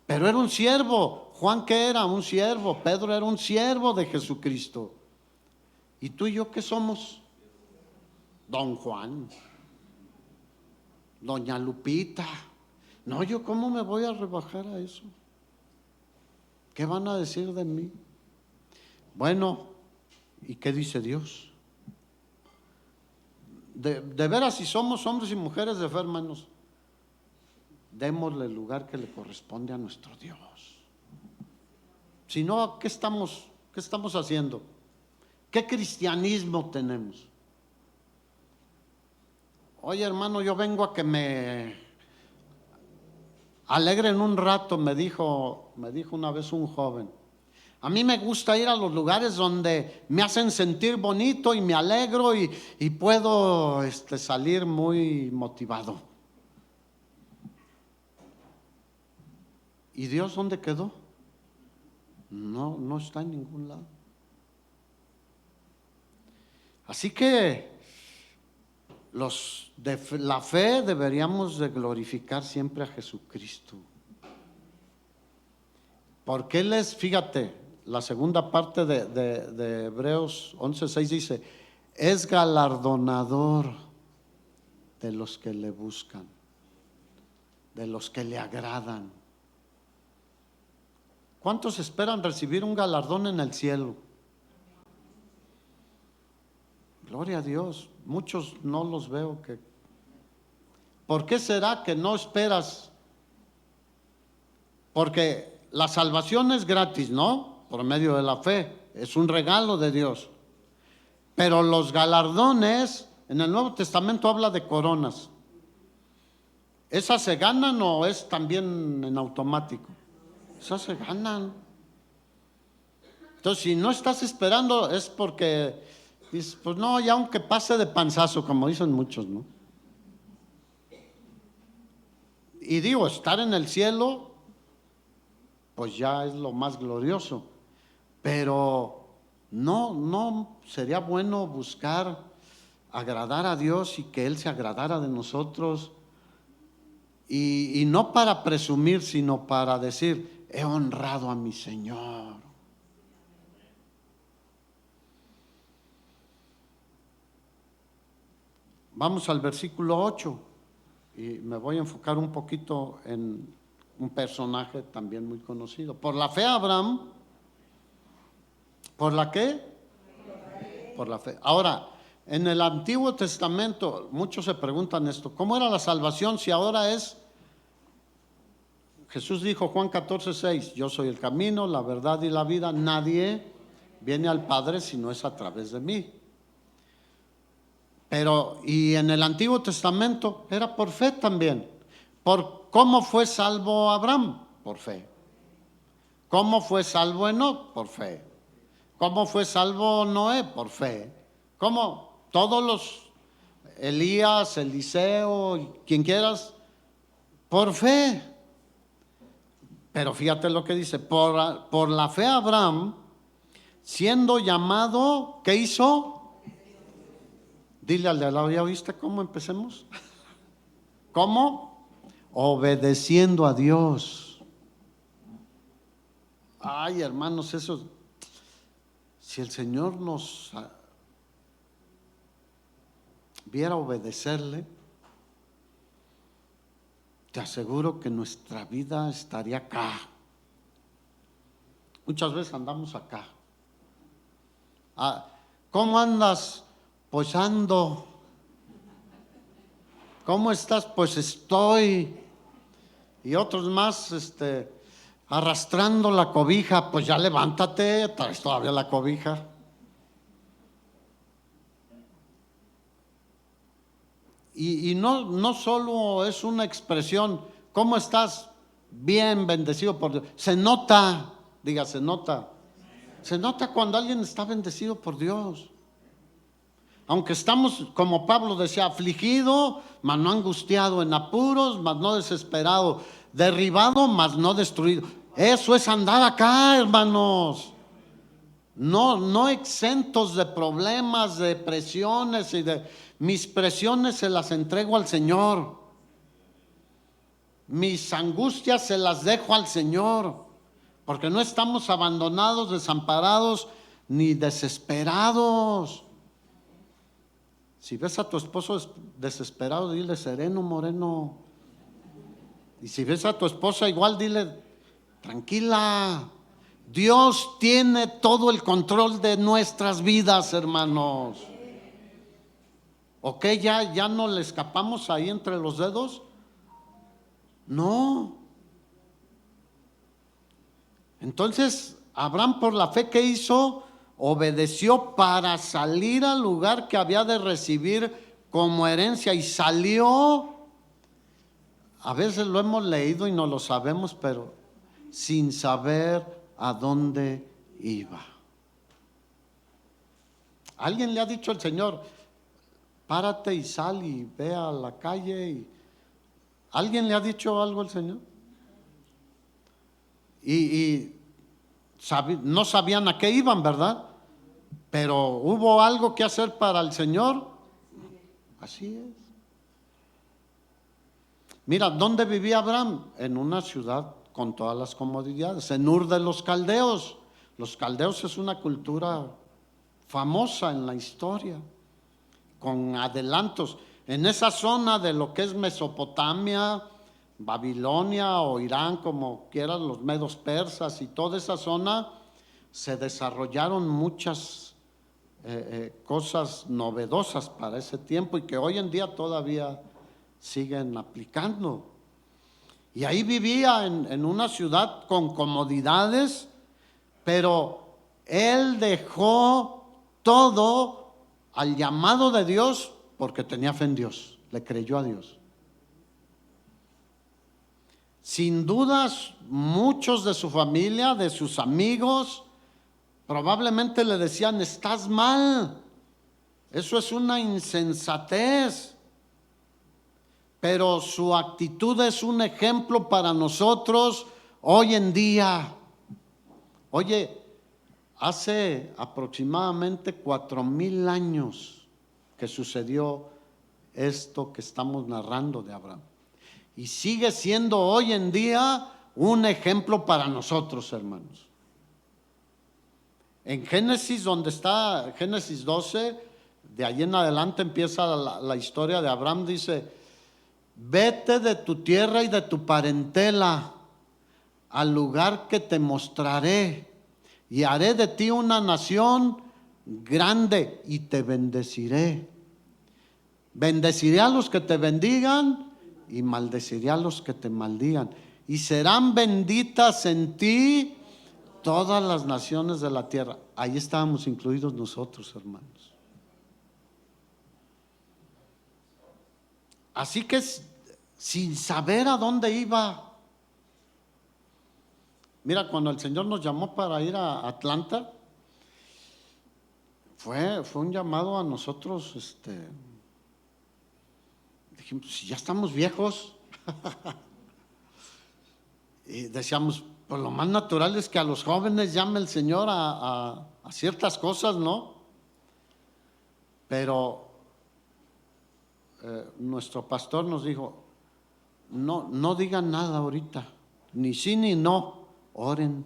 Pero era un siervo. Juan, ¿qué era? Un siervo. Pedro era un siervo de Jesucristo. ¿Y tú y yo qué somos? Don Juan, doña Lupita. No, yo cómo me voy a rebajar a eso. ¿Qué van a decir de mí? Bueno, ¿y qué dice Dios? De veras, si somos hombres y mujeres de fe, hermanos, démosle el lugar que le corresponde a nuestro Dios. Si no, ¿qué estamos haciendo? ¿Qué cristianismo tenemos? Oye, hermano, yo vengo a que me alegren un rato, me dijo una vez un joven. A mí me gusta ir a los lugares donde me hacen sentir bonito y me alegro y puedo salir muy motivado. ¿Y Dios dónde quedó? No está en ningún lado. Así que los de la fe deberíamos de glorificar siempre a Jesucristo. Porque Él es, fíjate, la segunda parte de Hebreos 11:6 dice, es galardonador de los que le buscan, de los que le agradan. ¿Cuántos esperan recibir un galardón en el cielo? Gloria a Dios, muchos no los veo. ¿Por qué será que no esperas? Porque la salvación es gratis, ¿no? Por medio de la fe, es un regalo de Dios. Pero los galardones, en el Nuevo Testamento habla de coronas. ¿Esas se ganan o es también en automático? Esas se ganan. Entonces, si no estás esperando es porque dices, pues no, ya aunque pase de panzazo, como dicen muchos, ¿no? Y digo, estar en el cielo, pues ya es lo más glorioso. Pero no sería bueno buscar agradar a Dios y que Él se agradara de nosotros. Y no para presumir, sino para decir, he honrado a mi Señor. Vamos al versículo 8 y me voy a enfocar un poquito en un personaje también muy conocido. Por la fe Abraham, ¿por la qué? Por la fe. Ahora, en el Antiguo Testamento, muchos se preguntan esto, ¿cómo era la salvación si ahora es? Jesús dijo, Juan 14:6, yo soy el camino, la verdad y la vida, nadie viene al Padre si no es a través de mí. Pero, y en el Antiguo Testamento era por fe también. ¿Cómo fue salvo Abraham? Por fe. ¿Cómo fue salvo Enoc? Por fe. ¿Cómo fue salvo Noé? Por fe. ¿Cómo? Todos los Elías, Eliseo, quien quieras, por fe. Pero fíjate lo que dice, por la fe Abraham, siendo llamado, ¿qué hizo? Dile al de al lado, ¿ya oíste cómo empecemos? ¿Cómo? Obedeciendo a Dios. Ay, hermanos, eso, si el Señor nos viera obedecerle, te aseguro que nuestra vida estaría acá. Muchas veces andamos acá. ¿Cómo andas? Pues ando. ¿Cómo estás? Pues estoy. Y otros más, arrastrando la cobija. Pues ya levántate, traes todavía la cobija. Y no solo es una expresión, ¿cómo estás? Bien, bendecido por Dios. Se nota, diga, se nota. Se nota cuando alguien está bendecido por Dios. Aunque estamos, como Pablo decía, afligido, mas no angustiado, en apuros, mas no desesperado, derribado, mas no destruido. Eso es andar acá, hermanos. No exentos de problemas, de presiones y de mis presiones se las entrego al Señor. Mis angustias se las dejo al Señor, porque no estamos abandonados, desamparados ni desesperados. Si ves a tu esposo desesperado, dile sereno, moreno. Y si ves a tu esposa igual, dile tranquila. Dios tiene todo el control de nuestras vidas, hermanos. ¿Ok? ¿Ya no le escapamos ahí entre los dedos? No. Entonces, Abraham, por la fe que hizo, obedeció para salir al lugar que había de recibir como herencia y salió. A veces lo hemos leído y no lo sabemos, pero sin saber a dónde iba. Alguien le ha dicho al Señor, párate y sal y ve a la calle. ¿Alguien le ha dicho algo al Señor? No sabían a qué iban, ¿verdad? Pero hubo algo que hacer para el Señor. Así es. Mira, ¿dónde vivía Abraham? En una ciudad con todas las comodidades, en Ur de los Caldeos. Los caldeos es una cultura famosa en la historia, con adelantos. En esa zona de lo que es Mesopotamia, Babilonia o Irán, como quieran, los medos persas y toda esa zona, se desarrollaron muchas cosas novedosas para ese tiempo y que hoy en día todavía siguen aplicando. Y ahí vivía en una ciudad con comodidades, pero él dejó todo al llamado de Dios porque tenía fe en Dios, le creyó a Dios. Sin dudas, muchos de su familia, de sus amigos, probablemente le decían, estás mal, eso es una insensatez. Pero su actitud es un ejemplo para nosotros hoy en día. Oye, hace aproximadamente 4,000 años que sucedió esto que estamos narrando de Abraham. Y sigue siendo hoy en día un ejemplo para nosotros, hermanos. En Génesis, donde está Génesis 12, de ahí en adelante empieza la historia de Abraham, dice, vete de tu tierra y de tu parentela al lugar que te mostraré y haré de ti una nación grande y te bendeciré. Bendeciré a los que te bendigan y maldeciré a los que te maldigan. Y serán benditas en ti todas las naciones de la tierra. Ahí estábamos incluidos nosotros, hermanos. Así que sin saber a dónde iba. Mira, cuando el Señor nos llamó para ir a Atlanta, fue un llamado a nosotros, dijimos, si ya estamos viejos, y decíamos, pues lo más natural es que a los jóvenes llame el Señor a ciertas cosas, ¿no? Pero nuestro pastor nos dijo, no digan nada ahorita, ni sí ni no, oren.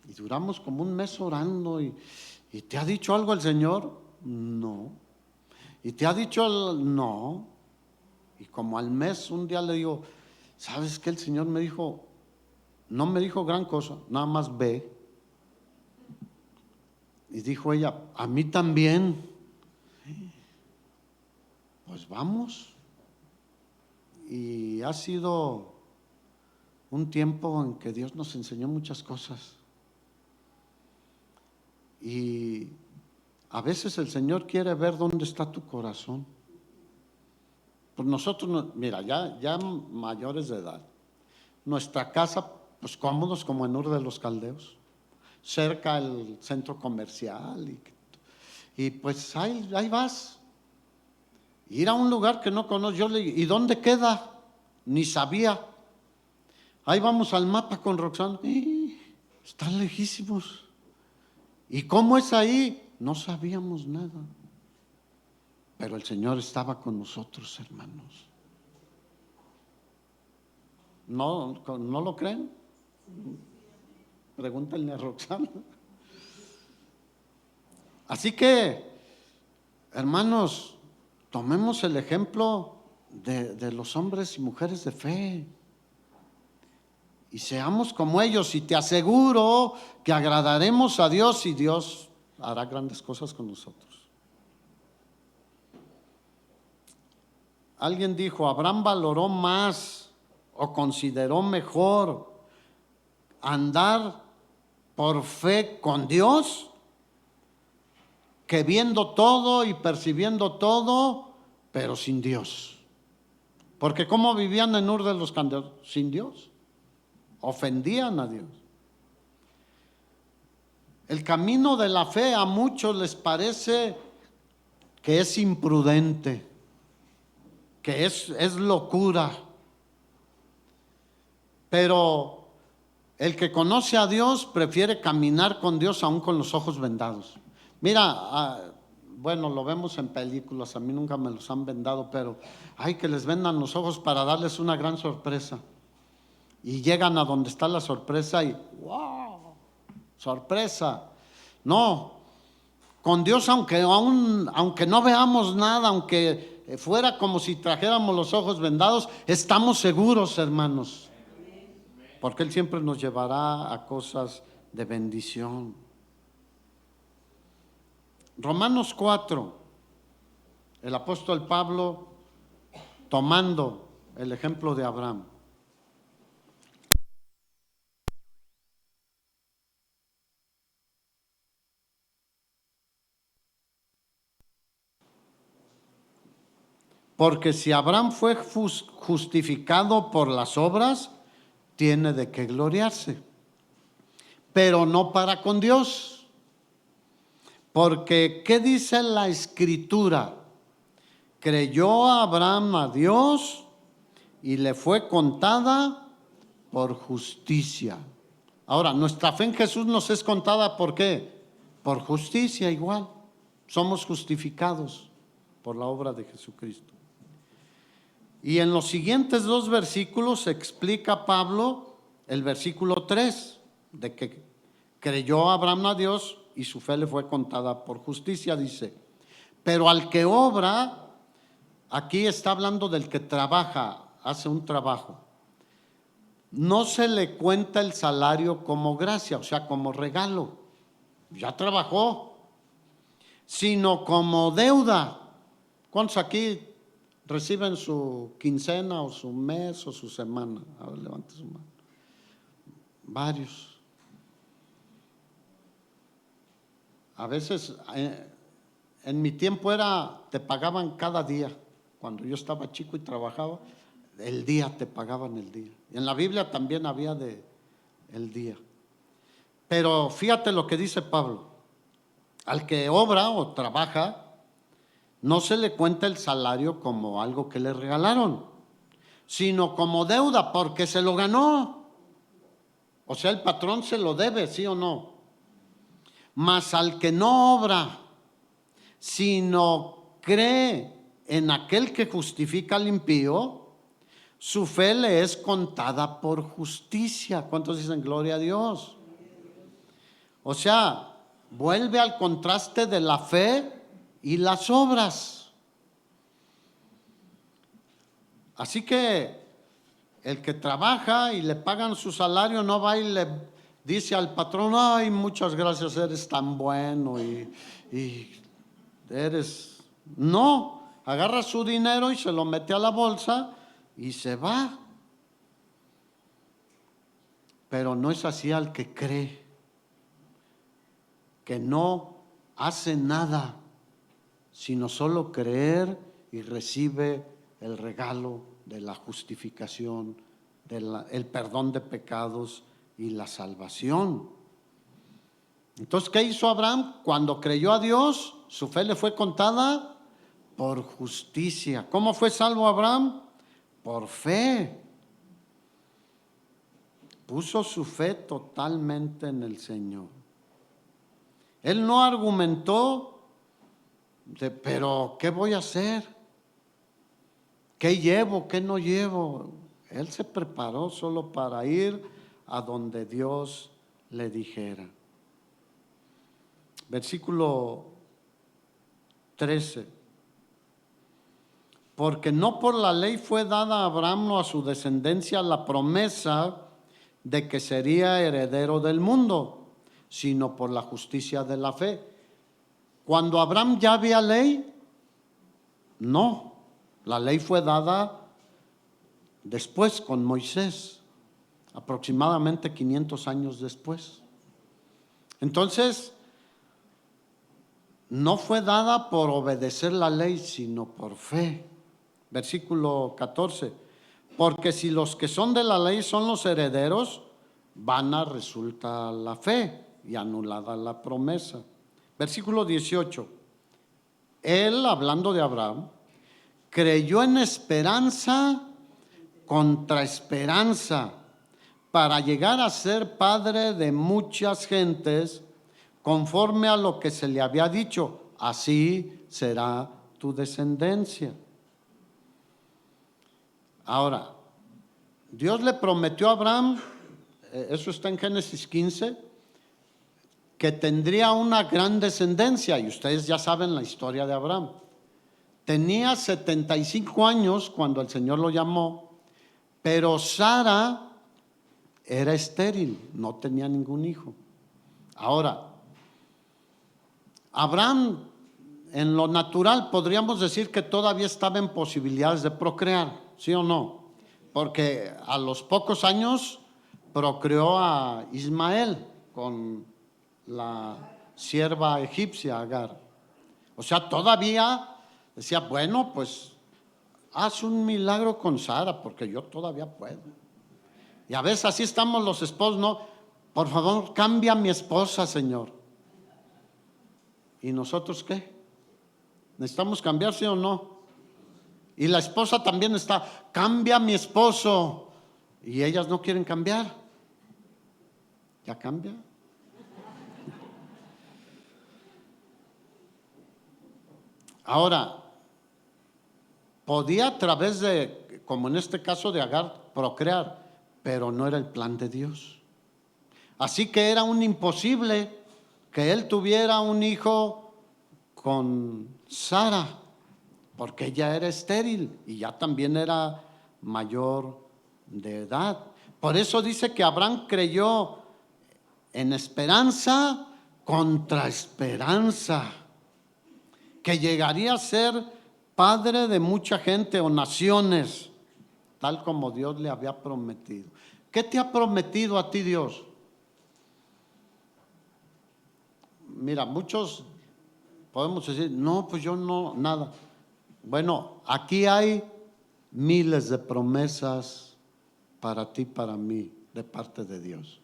Y duramos como un mes orando. ¿Y te ha dicho algo el Señor? No. ¿Y te ha dicho no? Y como al mes, un día le digo, ¿sabes qué? El Señor me dijo, no me dijo gran cosa, nada más ve. Y dijo ella, a mí también. Pues vamos. Y ha sido un tiempo en que Dios nos enseñó muchas cosas. Y a veces el Señor quiere ver dónde está tu corazón. Pues nosotros, mira, ya mayores de edad, nuestra casa, pues cómodos como en Ur de los Caldeos, cerca el centro comercial. Y pues ahí vas. Ir a un lugar que no conozco, ¿y dónde queda? Ni sabía. Ahí vamos al mapa con Roxana. Están lejísimos. ¿Y cómo es ahí? No sabíamos nada. Pero el Señor estaba con nosotros, hermanos. ¿No lo creen? Pregúntenle a Roxana. Así que, hermanos, tomemos el ejemplo de los hombres y mujeres de fe y seamos como ellos, y te aseguro que agradaremos a Dios y Dios hará grandes cosas con nosotros. Alguien dijo, Abraham valoró más o consideró mejor andar por fe con Dios que viendo todo y percibiendo todo, pero sin Dios. Porque ¿cómo vivían en Ur de los Caldeos? Sin Dios. Ofendían a Dios. El camino de la fe a muchos les parece que es imprudente, que es locura. Pero el que conoce a Dios prefiere caminar con Dios aún con los ojos vendados. Mira, bueno, lo vemos en películas, a mí nunca me los han vendado, pero hay que les vendan los ojos para darles una gran sorpresa. Y llegan a donde está la sorpresa y ¡wow! Sorpresa. No, con Dios aunque no veamos nada, aunque fuera como si trajéramos los ojos vendados, estamos seguros, hermanos. Porque Él siempre nos llevará a cosas de bendición. Romanos 4, el apóstol Pablo tomando el ejemplo de Abraham. Porque si Abraham fue justificado por las obras, tiene de qué gloriarse, pero no para con Dios. Porque, ¿qué dice la Escritura? Creyó Abraham a Dios y le fue contada por justicia. Ahora, nuestra fe en Jesús nos es contada ¿por qué? Por justicia igual. Somos justificados por la obra de Jesucristo. Y en los siguientes dos versículos explica Pablo el versículo 3, de que creyó Abraham a Dios y su fe le fue contada por justicia, dice. Pero al que obra, aquí está hablando del que trabaja, hace un trabajo, no se le cuenta el salario como gracia, o sea, como regalo, ya trabajó, sino como deuda. ¿Cuántos aquí reciben su quincena o su mes o su semana? A ver, levante su mano. Varios. A veces, en mi tiempo te pagaban cada día. Cuando yo estaba chico y trabajaba, el día te pagaban el día. Y en la Biblia también había el día. Pero fíjate lo que dice Pablo. Al que obra o trabaja, no se le cuenta el salario como algo que le regalaron, sino como deuda, porque se lo ganó. O sea, el patrón se lo debe, ¿sí o no? Mas al que no obra, sino cree en aquel que justifica al impío, su fe le es contada por justicia. ¿Cuántos dicen gloria a Dios? O sea, vuelve al contraste de la fe y las obras. Así que el que trabaja y le pagan su salario no va y le dice al patrón, ay, muchas gracias, eres tan bueno y eres... No, agarra su dinero y se lo mete a la bolsa y se va. Pero no es así al que cree, que no hace nada, sino solo creer y recibe el regalo de la justificación, el perdón de pecados y la salvación. Entonces, ¿qué hizo Abraham? Cuando creyó a Dios, su fe le fue contada por justicia. ¿Cómo fue salvo Abraham? Por fe. puso su fe totalmente en el Señor. Él no argumentó pero ¿qué voy a hacer? ¿Qué llevo? ¿Qué no llevo? Él se preparó solo para ir a donde Dios le dijera. Versículo 13. Porque no por la ley fue dada a Abraham o a su descendencia la promesa de que sería heredero del mundo, sino por la justicia de la fe. Cuando Abraham ya había ley, no, la ley fue dada después con Moisés, aproximadamente 500 años después. Entonces, no fue dada por obedecer la ley, sino por fe. Versículo 14. Porque si los que son de la ley son los herederos, vana resulta la fe y anulada la promesa. Versículo 18. Él, hablando de Abraham, creyó en esperanza contra esperanza para llegar a ser padre de muchas gentes, conforme a lo que se le había dicho, así será tu descendencia. Ahora, Dios le prometió a Abraham, eso está en Génesis 15, que tendría una gran descendencia, y ustedes ya saben la historia de Abraham. Tenía 75 años cuando el Señor lo llamó, pero Sara era estéril, no tenía ningún hijo. Ahora, Abraham, en lo natural, podríamos decir que todavía estaba en posibilidades de procrear, ¿sí o no? Porque a los pocos años procreó a Ismael con la sierva egipcia Agar. O sea, todavía decía, bueno, pues haz un milagro con Sara, porque yo todavía puedo. Y a veces así estamos los esposos, ¿no? Por favor, cambia a mi esposa, Señor. ¿Y nosotros qué? ¿Necesitamos cambiar, sí o no? Y la esposa también está, cambia a mi esposo. Y ellas no quieren cambiar. ¿Ya cambia? Ahora, podía a través de, como en este caso de Agar, procrear, pero no era el plan de Dios. Así que era un imposible que él tuviera un hijo con Sara, porque ella era estéril y ya también era mayor de edad. Por eso dice que Abraham creyó en esperanza contra esperanza, que llegaría a ser padre de mucha gente o naciones, tal como Dios le había prometido. ¿Qué te ha prometido a ti Dios? Mira, muchos podemos decir, no, pues yo no, nada. Bueno, aquí hay miles de promesas para ti, para mí, de parte de Dios.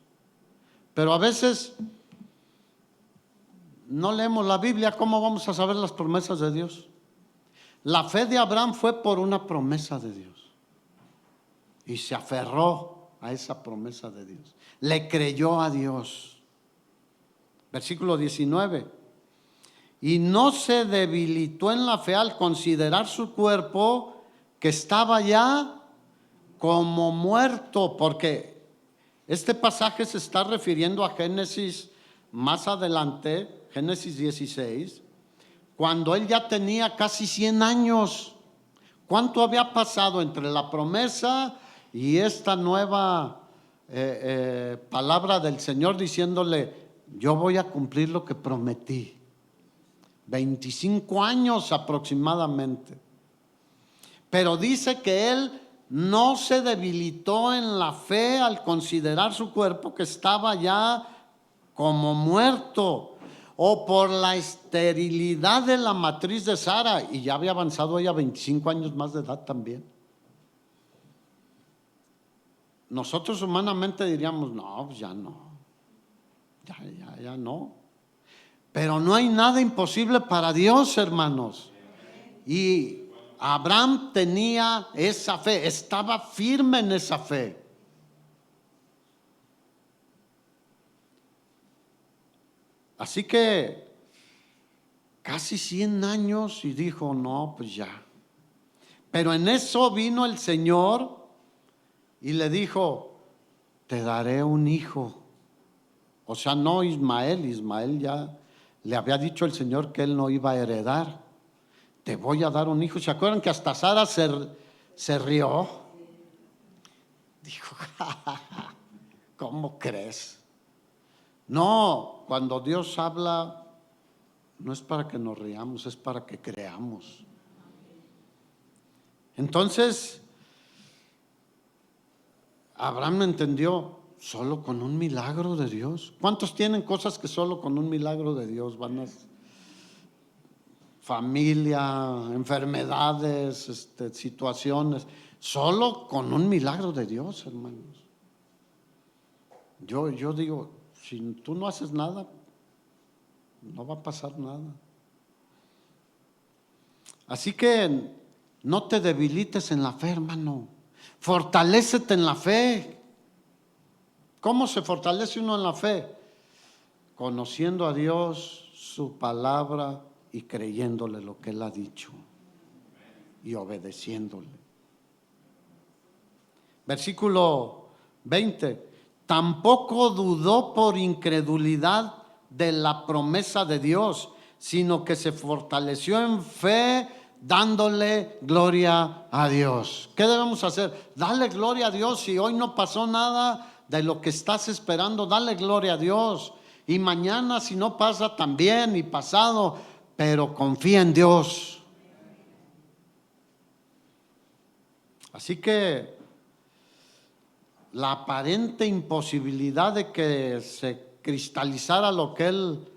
Pero a veces no leemos la Biblia, ¿cómo vamos a saber las promesas de Dios? La fe de Abraham fue por una promesa de Dios. Y se aferró a esa promesa de Dios. Le creyó a Dios. Versículo 19. Y no se debilitó en la fe al considerar su cuerpo que estaba ya como muerto, porque este pasaje se está refiriendo a Génesis más adelante, Génesis 16, cuando él ya tenía casi 100 años. ¿Cuánto había pasado entre la promesa y esta nueva palabra del Señor diciéndole, yo voy a cumplir lo que prometí? 25 años aproximadamente. Pero dice que él no se debilitó en la fe al considerar su cuerpo que estaba ya como muerto, o por la esterilidad de la matriz de Sara, y ya había avanzado ella 25 años más de edad también. Nosotros humanamente diríamos, no, pues ya no, ya no. Pero no hay nada imposible para Dios, hermanos. Y Abraham tenía esa fe, estaba firme en esa fe. Así que casi 100 años y dijo, no, pues ya. Pero en eso vino el Señor y le dijo, te daré un hijo. O sea, no Ismael, Ismael ya le había dicho el Señor que él no iba a heredar. Te voy a dar un hijo. ¿Se acuerdan que hasta Sara se rió? Dijo, ¿cómo crees? No, cuando Dios habla, no es para que nos riamos, es para que creamos. Entonces, Abraham entendió, solo con un milagro de Dios. ¿Cuántos tienen cosas que solo con un milagro de Dios van a... Familia, enfermedades, situaciones, solo con un milagro de Dios, hermanos. Yo digo, si tú no haces nada, no va a pasar nada. Así que no te debilites en la fe, hermano. Fortalécete en la fe. ¿Cómo se fortalece uno en la fe? Conociendo a Dios, su palabra y creyéndole lo que Él ha dicho y obedeciéndole. Versículo 20. Tampoco dudó por incredulidad de la promesa de Dios, sino que se fortaleció en fe, dándole gloria a Dios. ¿Qué debemos hacer? Dale gloria a Dios. Si hoy no pasó nada de lo que estás esperando, dale gloria a Dios. Y mañana si no pasa también, y pasado, pero confía en Dios. Así que la aparente imposibilidad de que se cristalizara lo que él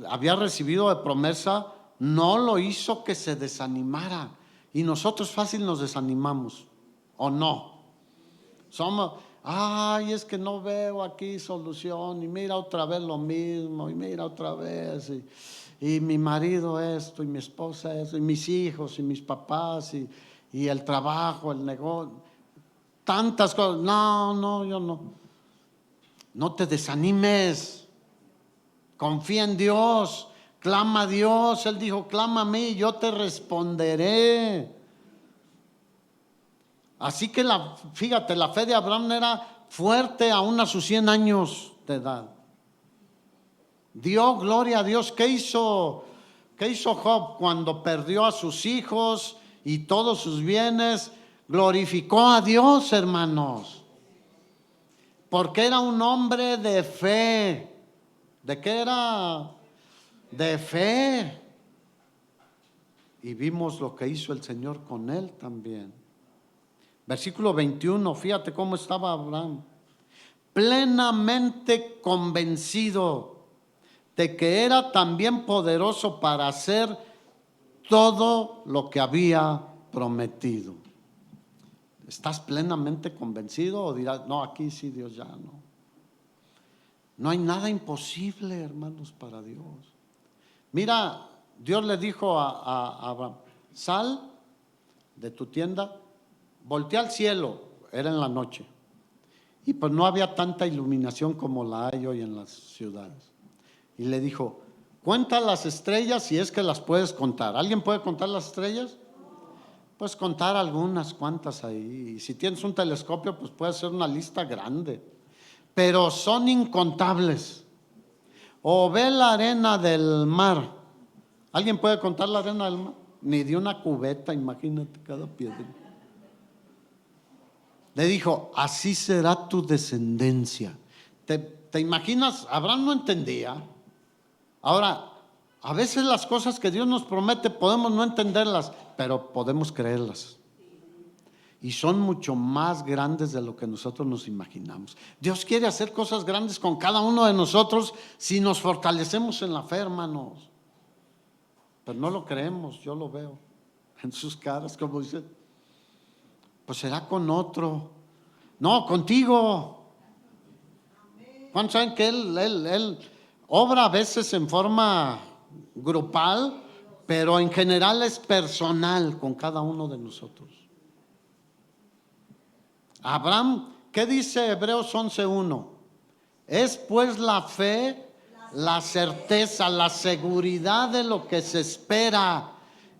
había recibido de promesa no lo hizo que se desanimara. Y nosotros fácil nos desanimamos, ¿o no? Somos, ay, es que no veo aquí solución, y mira otra vez lo mismo, y mira otra vez, y mi marido esto, y mi esposa esto, y mis hijos, y mis papás, y el trabajo, el negocio, tantas cosas. No, yo no. No te desanimes, confía en Dios, clama a Dios. Él dijo, clama a mí, yo te responderé. Así que fíjate, la fe de Abraham era fuerte aún a sus 100 años de edad. Dio gloria a Dios. ¿Qué hizo Job cuando perdió a sus hijos y todos sus bienes? Glorificó a Dios, hermanos. Porque era un hombre de fe. ¿De qué era? De fe. Y vimos lo que hizo el Señor con él también. Versículo 21, fíjate cómo estaba Abraham. Plenamente convencido de que era también poderoso para hacer todo lo que había prometido. ¿Estás plenamente convencido o dirás, no, aquí sí Dios ya no? No hay nada imposible, hermanos, para Dios. Mira, Dios le dijo a Abraham, sal de tu tienda, voltea al cielo, era en la noche, y pues no había tanta iluminación como la hay hoy en las ciudades. Y le dijo, cuenta las estrellas si es que las puedes contar. ¿Alguien puede contar las estrellas? Puedes contar algunas cuantas ahí. Y si tienes un telescopio, pues puedes hacer una lista grande. Pero son incontables. O ve la arena del mar. ¿Alguien puede contar la arena del mar? Ni de una cubeta, imagínate cada piedra. Le dijo, así será tu descendencia. ¿Te imaginas? Abraham no entendía. Ahora, a veces las cosas que Dios nos promete podemos no entenderlas, pero podemos creerlas. Y son mucho más grandes de lo que nosotros nos imaginamos. Dios quiere hacer cosas grandes con cada uno de nosotros si nos fortalecemos en la fe, hermanos. Pero no lo creemos, yo lo veo en sus caras, como dice, pues será con otro. No, contigo. ¿Cuántos saben que Él obra a veces en forma grupal, pero en general es personal con cada uno de nosotros? Abraham, ¿qué dice Hebreos 11:1? Es pues la fe la certeza, la seguridad de lo que se espera.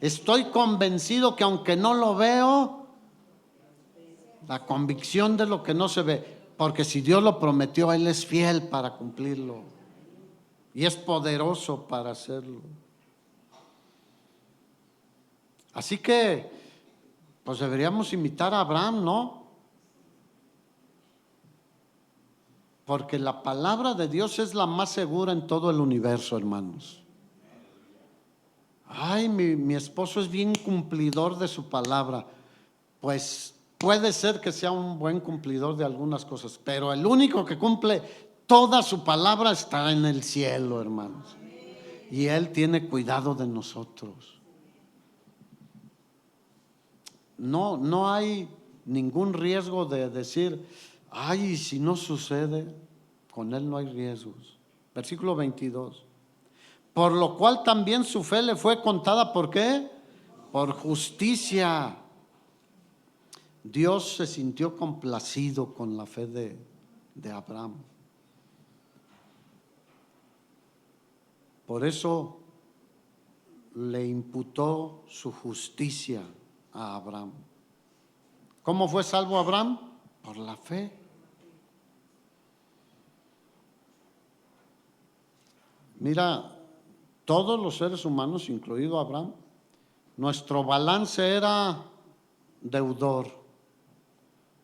Estoy convencido que aunque no lo veo, la convicción de lo que no se ve, porque si Dios lo prometió, Él es fiel para cumplirlo y es poderoso para hacerlo. Así que, pues deberíamos imitar a Abraham, ¿no? Porque la palabra de Dios es la más segura en todo el universo, hermanos. Ay, mi esposo es bien cumplidor de su palabra. Pues puede ser que sea un buen cumplidor de algunas cosas, pero el único que cumple toda su palabra está en el cielo, hermanos. Y Él tiene cuidado de nosotros. No hay ningún riesgo de decir, ay, si no sucede, con Él no hay riesgos. Versículo 22. Por lo cual también su fe le fue contada, ¿por qué? Por justicia. Dios se sintió complacido con la fe de Abraham. Por eso le imputó su justicia a Abraham. ¿Cómo fue salvo Abraham? Por la fe. Mira, todos los seres humanos, incluido Abraham, nuestro balance era deudor.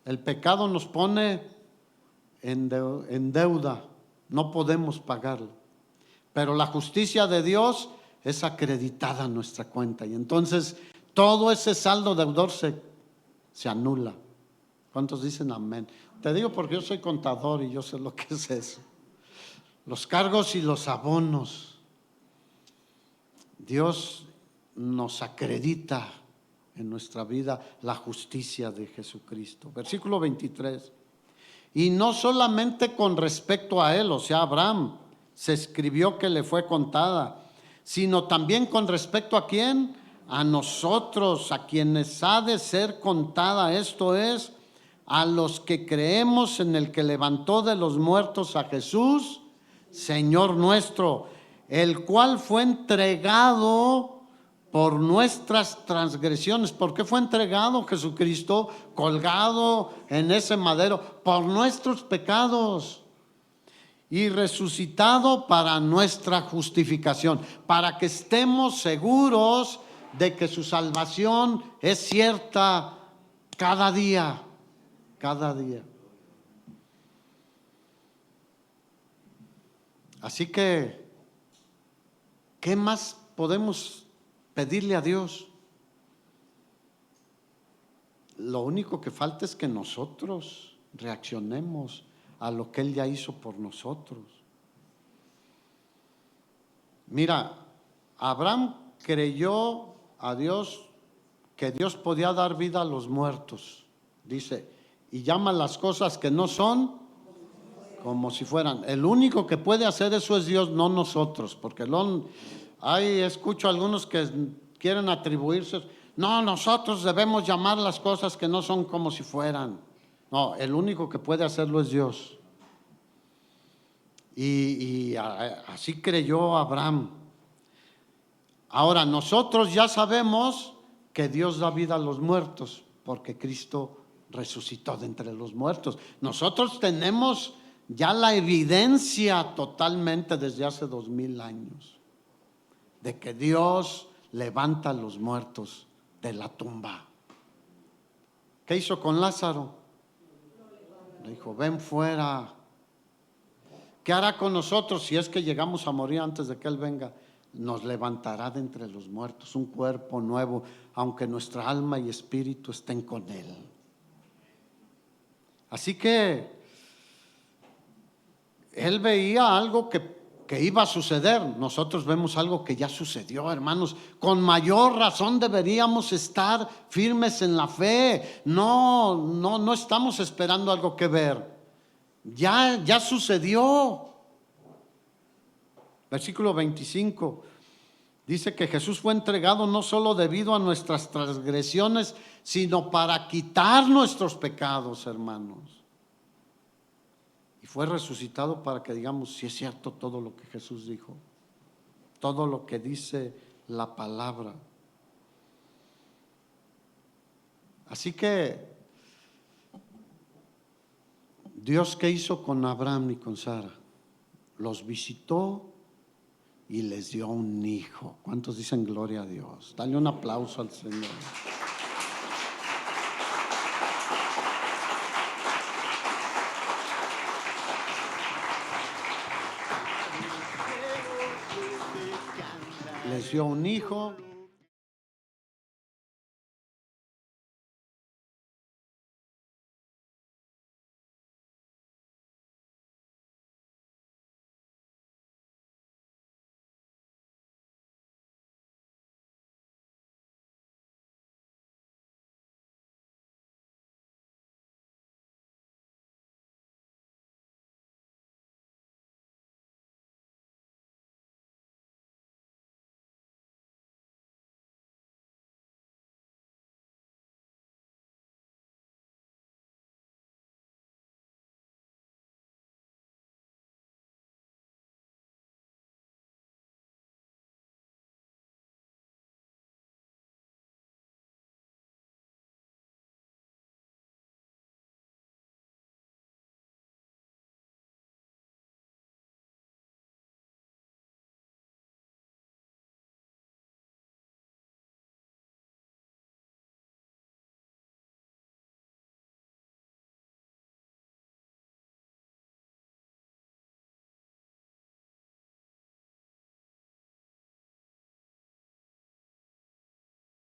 El pecado nos pone en deuda, no podemos pagarlo. Pero la justicia de Dios es acreditada a nuestra cuenta y entonces todo ese saldo deudor se anula. ¿Cuántos dicen amén? Te digo porque yo soy contador y yo sé lo que es eso. Los cargos y los abonos. Dios nos acredita en nuestra vida la justicia de Jesucristo. Versículo 23. Y no solamente con respecto a él, o sea, Abraham, se escribió que le fue contada, sino también con respecto a quién, a nosotros, a quienes ha de ser contada, esto es, a los que creemos en el que levantó de los muertos a Jesús, Señor nuestro, el cual fue entregado por nuestras transgresiones. ¿Por qué fue entregado Jesucristo, colgado en ese madero? Por nuestros pecados. Y resucitado para nuestra justificación, para que estemos seguros de que su salvación es cierta cada día, cada día. Así que, ¿qué más podemos pedirle a Dios? Lo único que falta es que nosotros reaccionemos a lo que Él ya hizo por nosotros. Mira, Abraham creyó a Dios que Dios podía dar vida a los muertos, dice, y llama las cosas que no son como si fueran. El único que puede hacer eso es Dios, no nosotros, porque ahí escucho a algunos que quieren atribuirse, no, nosotros debemos llamar las cosas que no son como si fueran. No, el único que puede hacerlo es Dios. Y así creyó Abraham. Ahora, nosotros ya sabemos que Dios da vida a los muertos, porque Cristo resucitó de entre los muertos. Nosotros tenemos ya la evidencia totalmente desde hace 2000 años de que Dios levanta a los muertos de la tumba. ¿Qué hizo con Lázaro? Le dijo, ven fuera. ¿Qué hará con nosotros si es que llegamos a morir antes de que Él venga? Nos levantará de entre los muertos, un cuerpo nuevo, aunque nuestra alma y espíritu estén con Él. Así que Él veía algo que iba a suceder. Nosotros vemos algo que ya sucedió, hermanos. Con mayor razón deberíamos estar firmes en la fe. No estamos esperando algo que ver. Ya sucedió. Versículo 25 dice que Jesús fue entregado no solo debido a nuestras transgresiones, sino para quitar nuestros pecados, hermanos. fue resucitado para que digamos si es cierto todo lo que Jesús dijo, todo lo que dice la palabra. Así que Dios, ¿qué hizo con Abraham y con Sara? Los visitó y les dio un hijo. ¿Cuántos dicen gloria a Dios? Dale un aplauso al Señor. Les dio un hijo.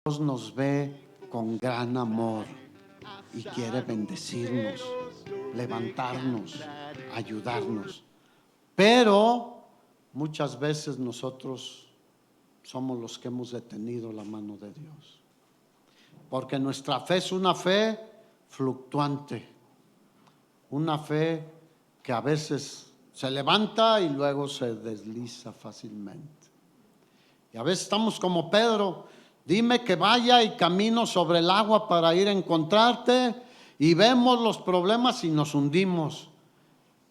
Dios nos ve con gran amor y quiere bendecirnos, levantarnos, ayudarnos. Pero muchas veces nosotros somos los que hemos detenido la mano de Dios. Porque nuestra fe es una fe fluctuante, una fe que a veces se levanta y luego se desliza fácilmente. Y a veces estamos como Pedro: dime que vaya y camino sobre el agua para ir a encontrarte, y vemos los problemas y nos hundimos.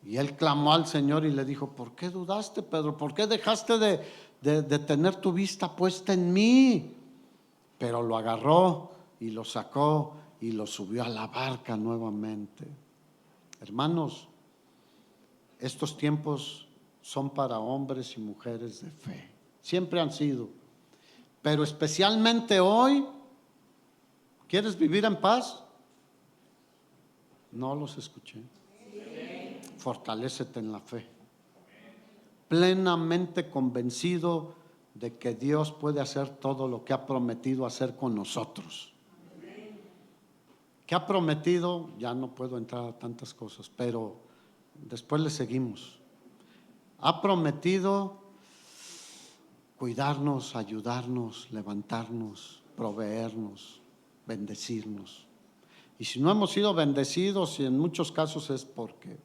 Y él clamó al Señor y le dijo: ¿por qué dudaste, Pedro? ¿Por qué dejaste de tener tu vista puesta en mí? Pero lo agarró y lo sacó y lo subió a la barca nuevamente. Hermanos, estos tiempos son para hombres y mujeres de fe. Siempre han sido. Pero especialmente hoy, ¿quieres vivir en paz? No los escuché. Fortalécete en la fe. Plenamente convencido de que Dios puede hacer todo lo que ha prometido hacer con nosotros. ¿Qué ha prometido? Ya no puedo entrar a tantas cosas, pero después le seguimos. Ha prometido cuidarnos, ayudarnos, levantarnos, proveernos, bendecirnos. Y si no hemos sido bendecidos, y en muchos casos es porque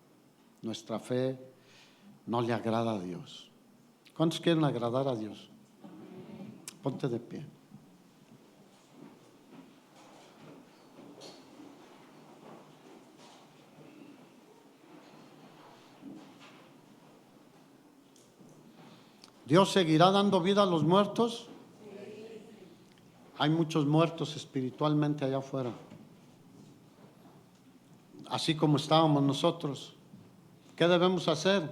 nuestra fe no le agrada a Dios. ¿Cuántos quieren agradar a Dios? Ponte de pie. ¿Dios seguirá dando vida a los muertos? Hay muchos muertos espiritualmente allá afuera, así como estábamos nosotros. ¿Qué debemos hacer?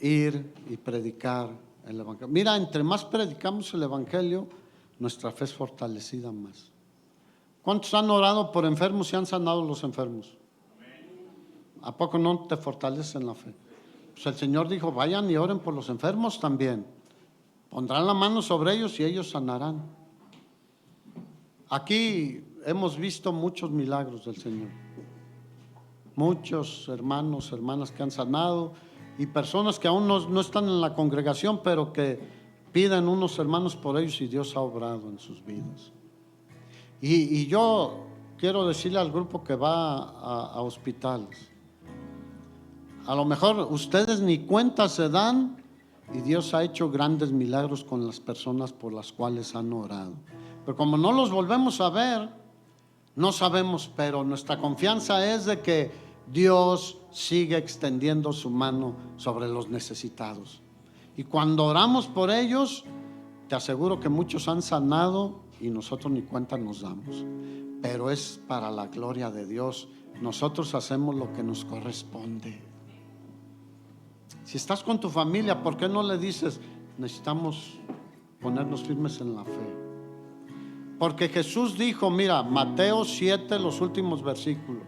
Ir y predicar el Evangelio. Mira, entre más predicamos el Evangelio, nuestra fe es fortalecida más. ¿Cuántos han orado por enfermos y han sanado los enfermos? ¿A poco no te fortalece en la fe? Pues el Señor dijo: vayan y oren por los enfermos también. Pondrán la mano sobre ellos y ellos sanarán. Aquí hemos visto muchos milagros del Señor. Muchos hermanos, hermanas que han sanado, y personas que aún no están en la congregación, pero que piden unos hermanos por ellos, y Dios ha obrado en sus vidas. Y yo quiero decirle al grupo que va a hospitales: a lo mejor ustedes ni cuenta se dan, y Dios ha hecho grandes milagros con las personas por las cuales han orado. Pero como no los volvemos a ver, no sabemos, pero nuestra confianza es de que Dios sigue extendiendo su mano sobre los necesitados. Y cuando oramos por ellos, te aseguro que muchos han sanado y nosotros ni cuenta nos damos. Pero es para la gloria de Dios. Nosotros hacemos lo que nos corresponde. Si estás con tu familia, ¿por qué no le dices: necesitamos ponernos firmes en la fe? Porque Jesús dijo, mira, Mateo 7, los últimos versículos: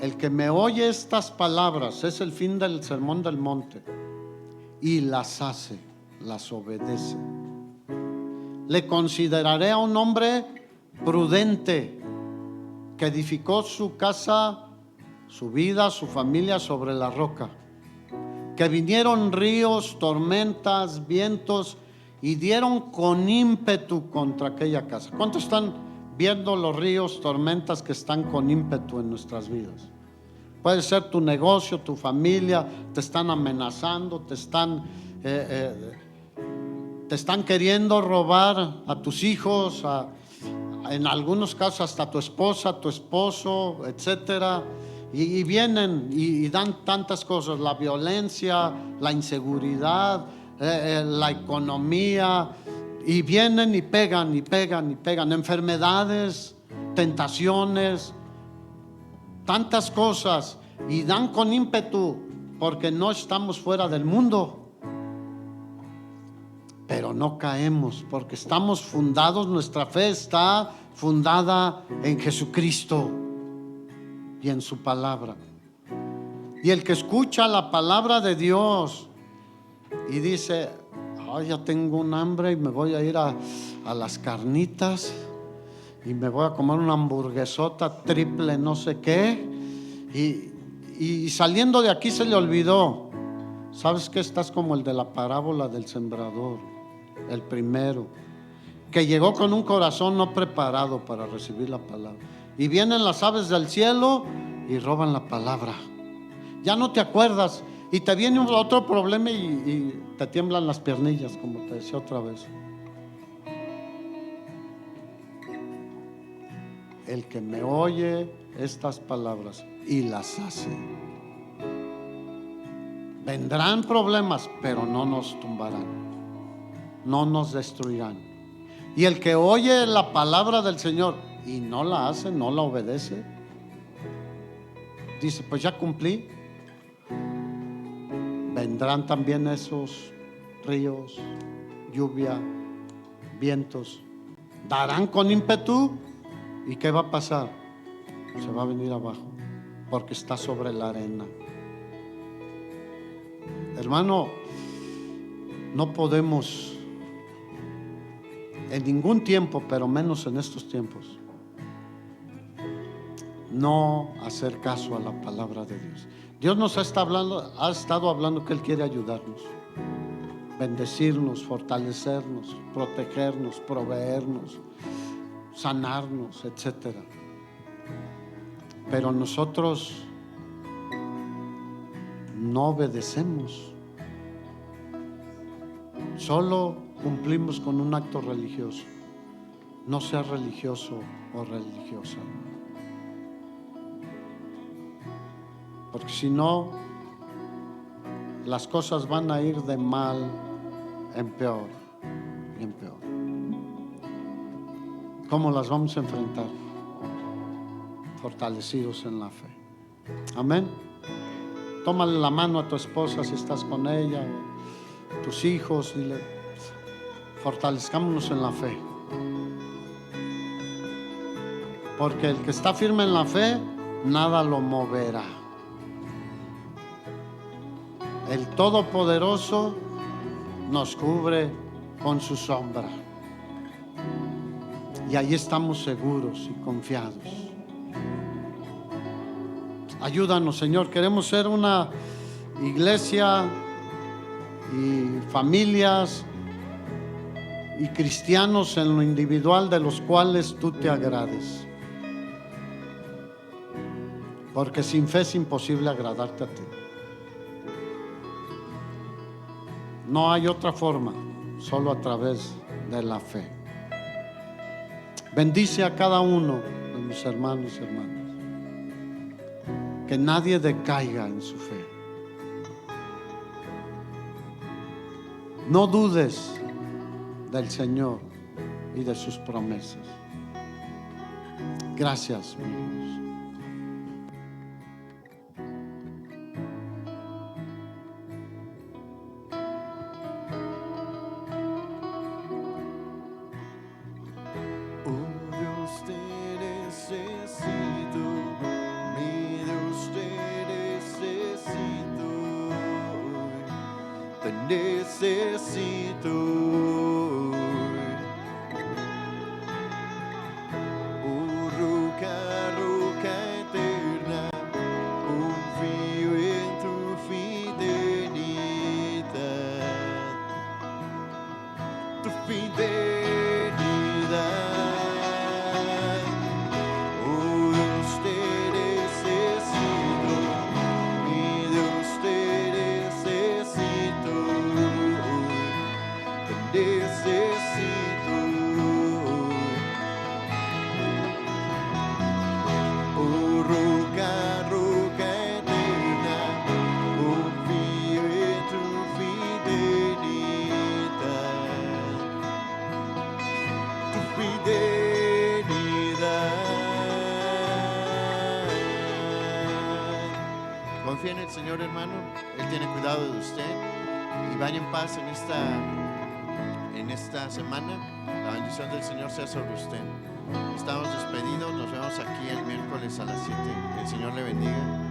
el que me oye estas palabras, es el fin del sermón del monte, y las hace, las obedece, le consideraré a un hombre prudente que edificó su casa, su vida, su familia sobre la roca. Que vinieron ríos, tormentas, vientos y dieron con ímpetu contra aquella casa. ¿Cuántos están viendo los ríos, tormentas que están con ímpetu en nuestras vidas? Puede ser tu negocio, tu familia, te están amenazando, te están queriendo robar a tus hijos, en algunos casos hasta tu esposa, tu esposo, etcétera. Y vienen y dan tantas cosas: la violencia, la inseguridad, la economía, y vienen y pegan y pegan y pegan. Enfermedades, tentaciones, tantas cosas, y dan con ímpetu porque no estamos fuera del mundo. Pero no caemos porque estamos fundados, nuestra fe está fundada en Jesucristo y en su palabra. Y el que escucha la palabra de Dios y dice: ay, ya tengo un hambre y me voy a ir a las carnitas y me voy a comer una hamburguesota triple no sé qué, y saliendo de aquí se le olvidó. ¿Sabes qué? Estás como el de la parábola del sembrador, el primero, que llegó con un corazón no preparado para recibir la palabra. Y vienen las aves del cielo y roban la palabra. Ya no te acuerdas y te viene otro problema y te tiemblan las piernillas, como te decía otra vez. El que me oye estas palabras y las hace. Vendrán problemas, pero no nos tumbarán, no nos destruirán. Y el que oye la palabra del Señor y no la hace, no la obedece, dice: pues ya cumplí. Vendrán también esos ríos, lluvia, vientos, darán con ímpetu. ¿Y qué va a pasar? Se va a venir abajo porque está sobre la arena. Hermano, no podemos en ningún tiempo, pero menos en estos tiempos, no hacer caso a la palabra de Dios. Dios nos ha estado hablando que Él quiere ayudarnos, bendecirnos, fortalecernos, protegernos, proveernos, sanarnos, etcétera. Pero nosotros no obedecemos, solo cumplimos con un acto religioso. No seas religioso o religiosa, porque si no, las cosas van a ir de mal en peor y en peor. ¿Cómo las vamos a enfrentar? Fortalecidos en la fe. Amén. Tómale la mano a tu esposa si estás con ella, o tus hijos, dile: fortalezcámonos en la fe. Porque el que está firme en la fe, nada lo moverá. El Todopoderoso nos cubre con su sombra. Y ahí estamos seguros y confiados. Ayúdanos, Señor. Queremos ser una iglesia y familias y cristianos en lo individual de los cuales tú te agrades. Porque sin fe es imposible agradarte a ti. No hay otra forma, solo a través de la fe. Bendice a cada uno de mis hermanos y hermanas. que nadie decaiga en su fe. No dudes del Señor y de sus promesas. Gracias, mi Dios. Necesito, roca, roca eterna, confío en tu fidelidad, tu fidelidad. Oh Dios, te necesito, mi Dios, te necesito. Necesito, oh roca, roca eterna, confío en tu fidelidad, tu fidelidad. Confía en el Señor, hermano. Él tiene cuidado de usted y vaya en paz en esta semana. La bendición del Señor sea sobre usted. Estamos despedidos, nos vemos aquí el miércoles a las 7. Que el Señor le bendiga.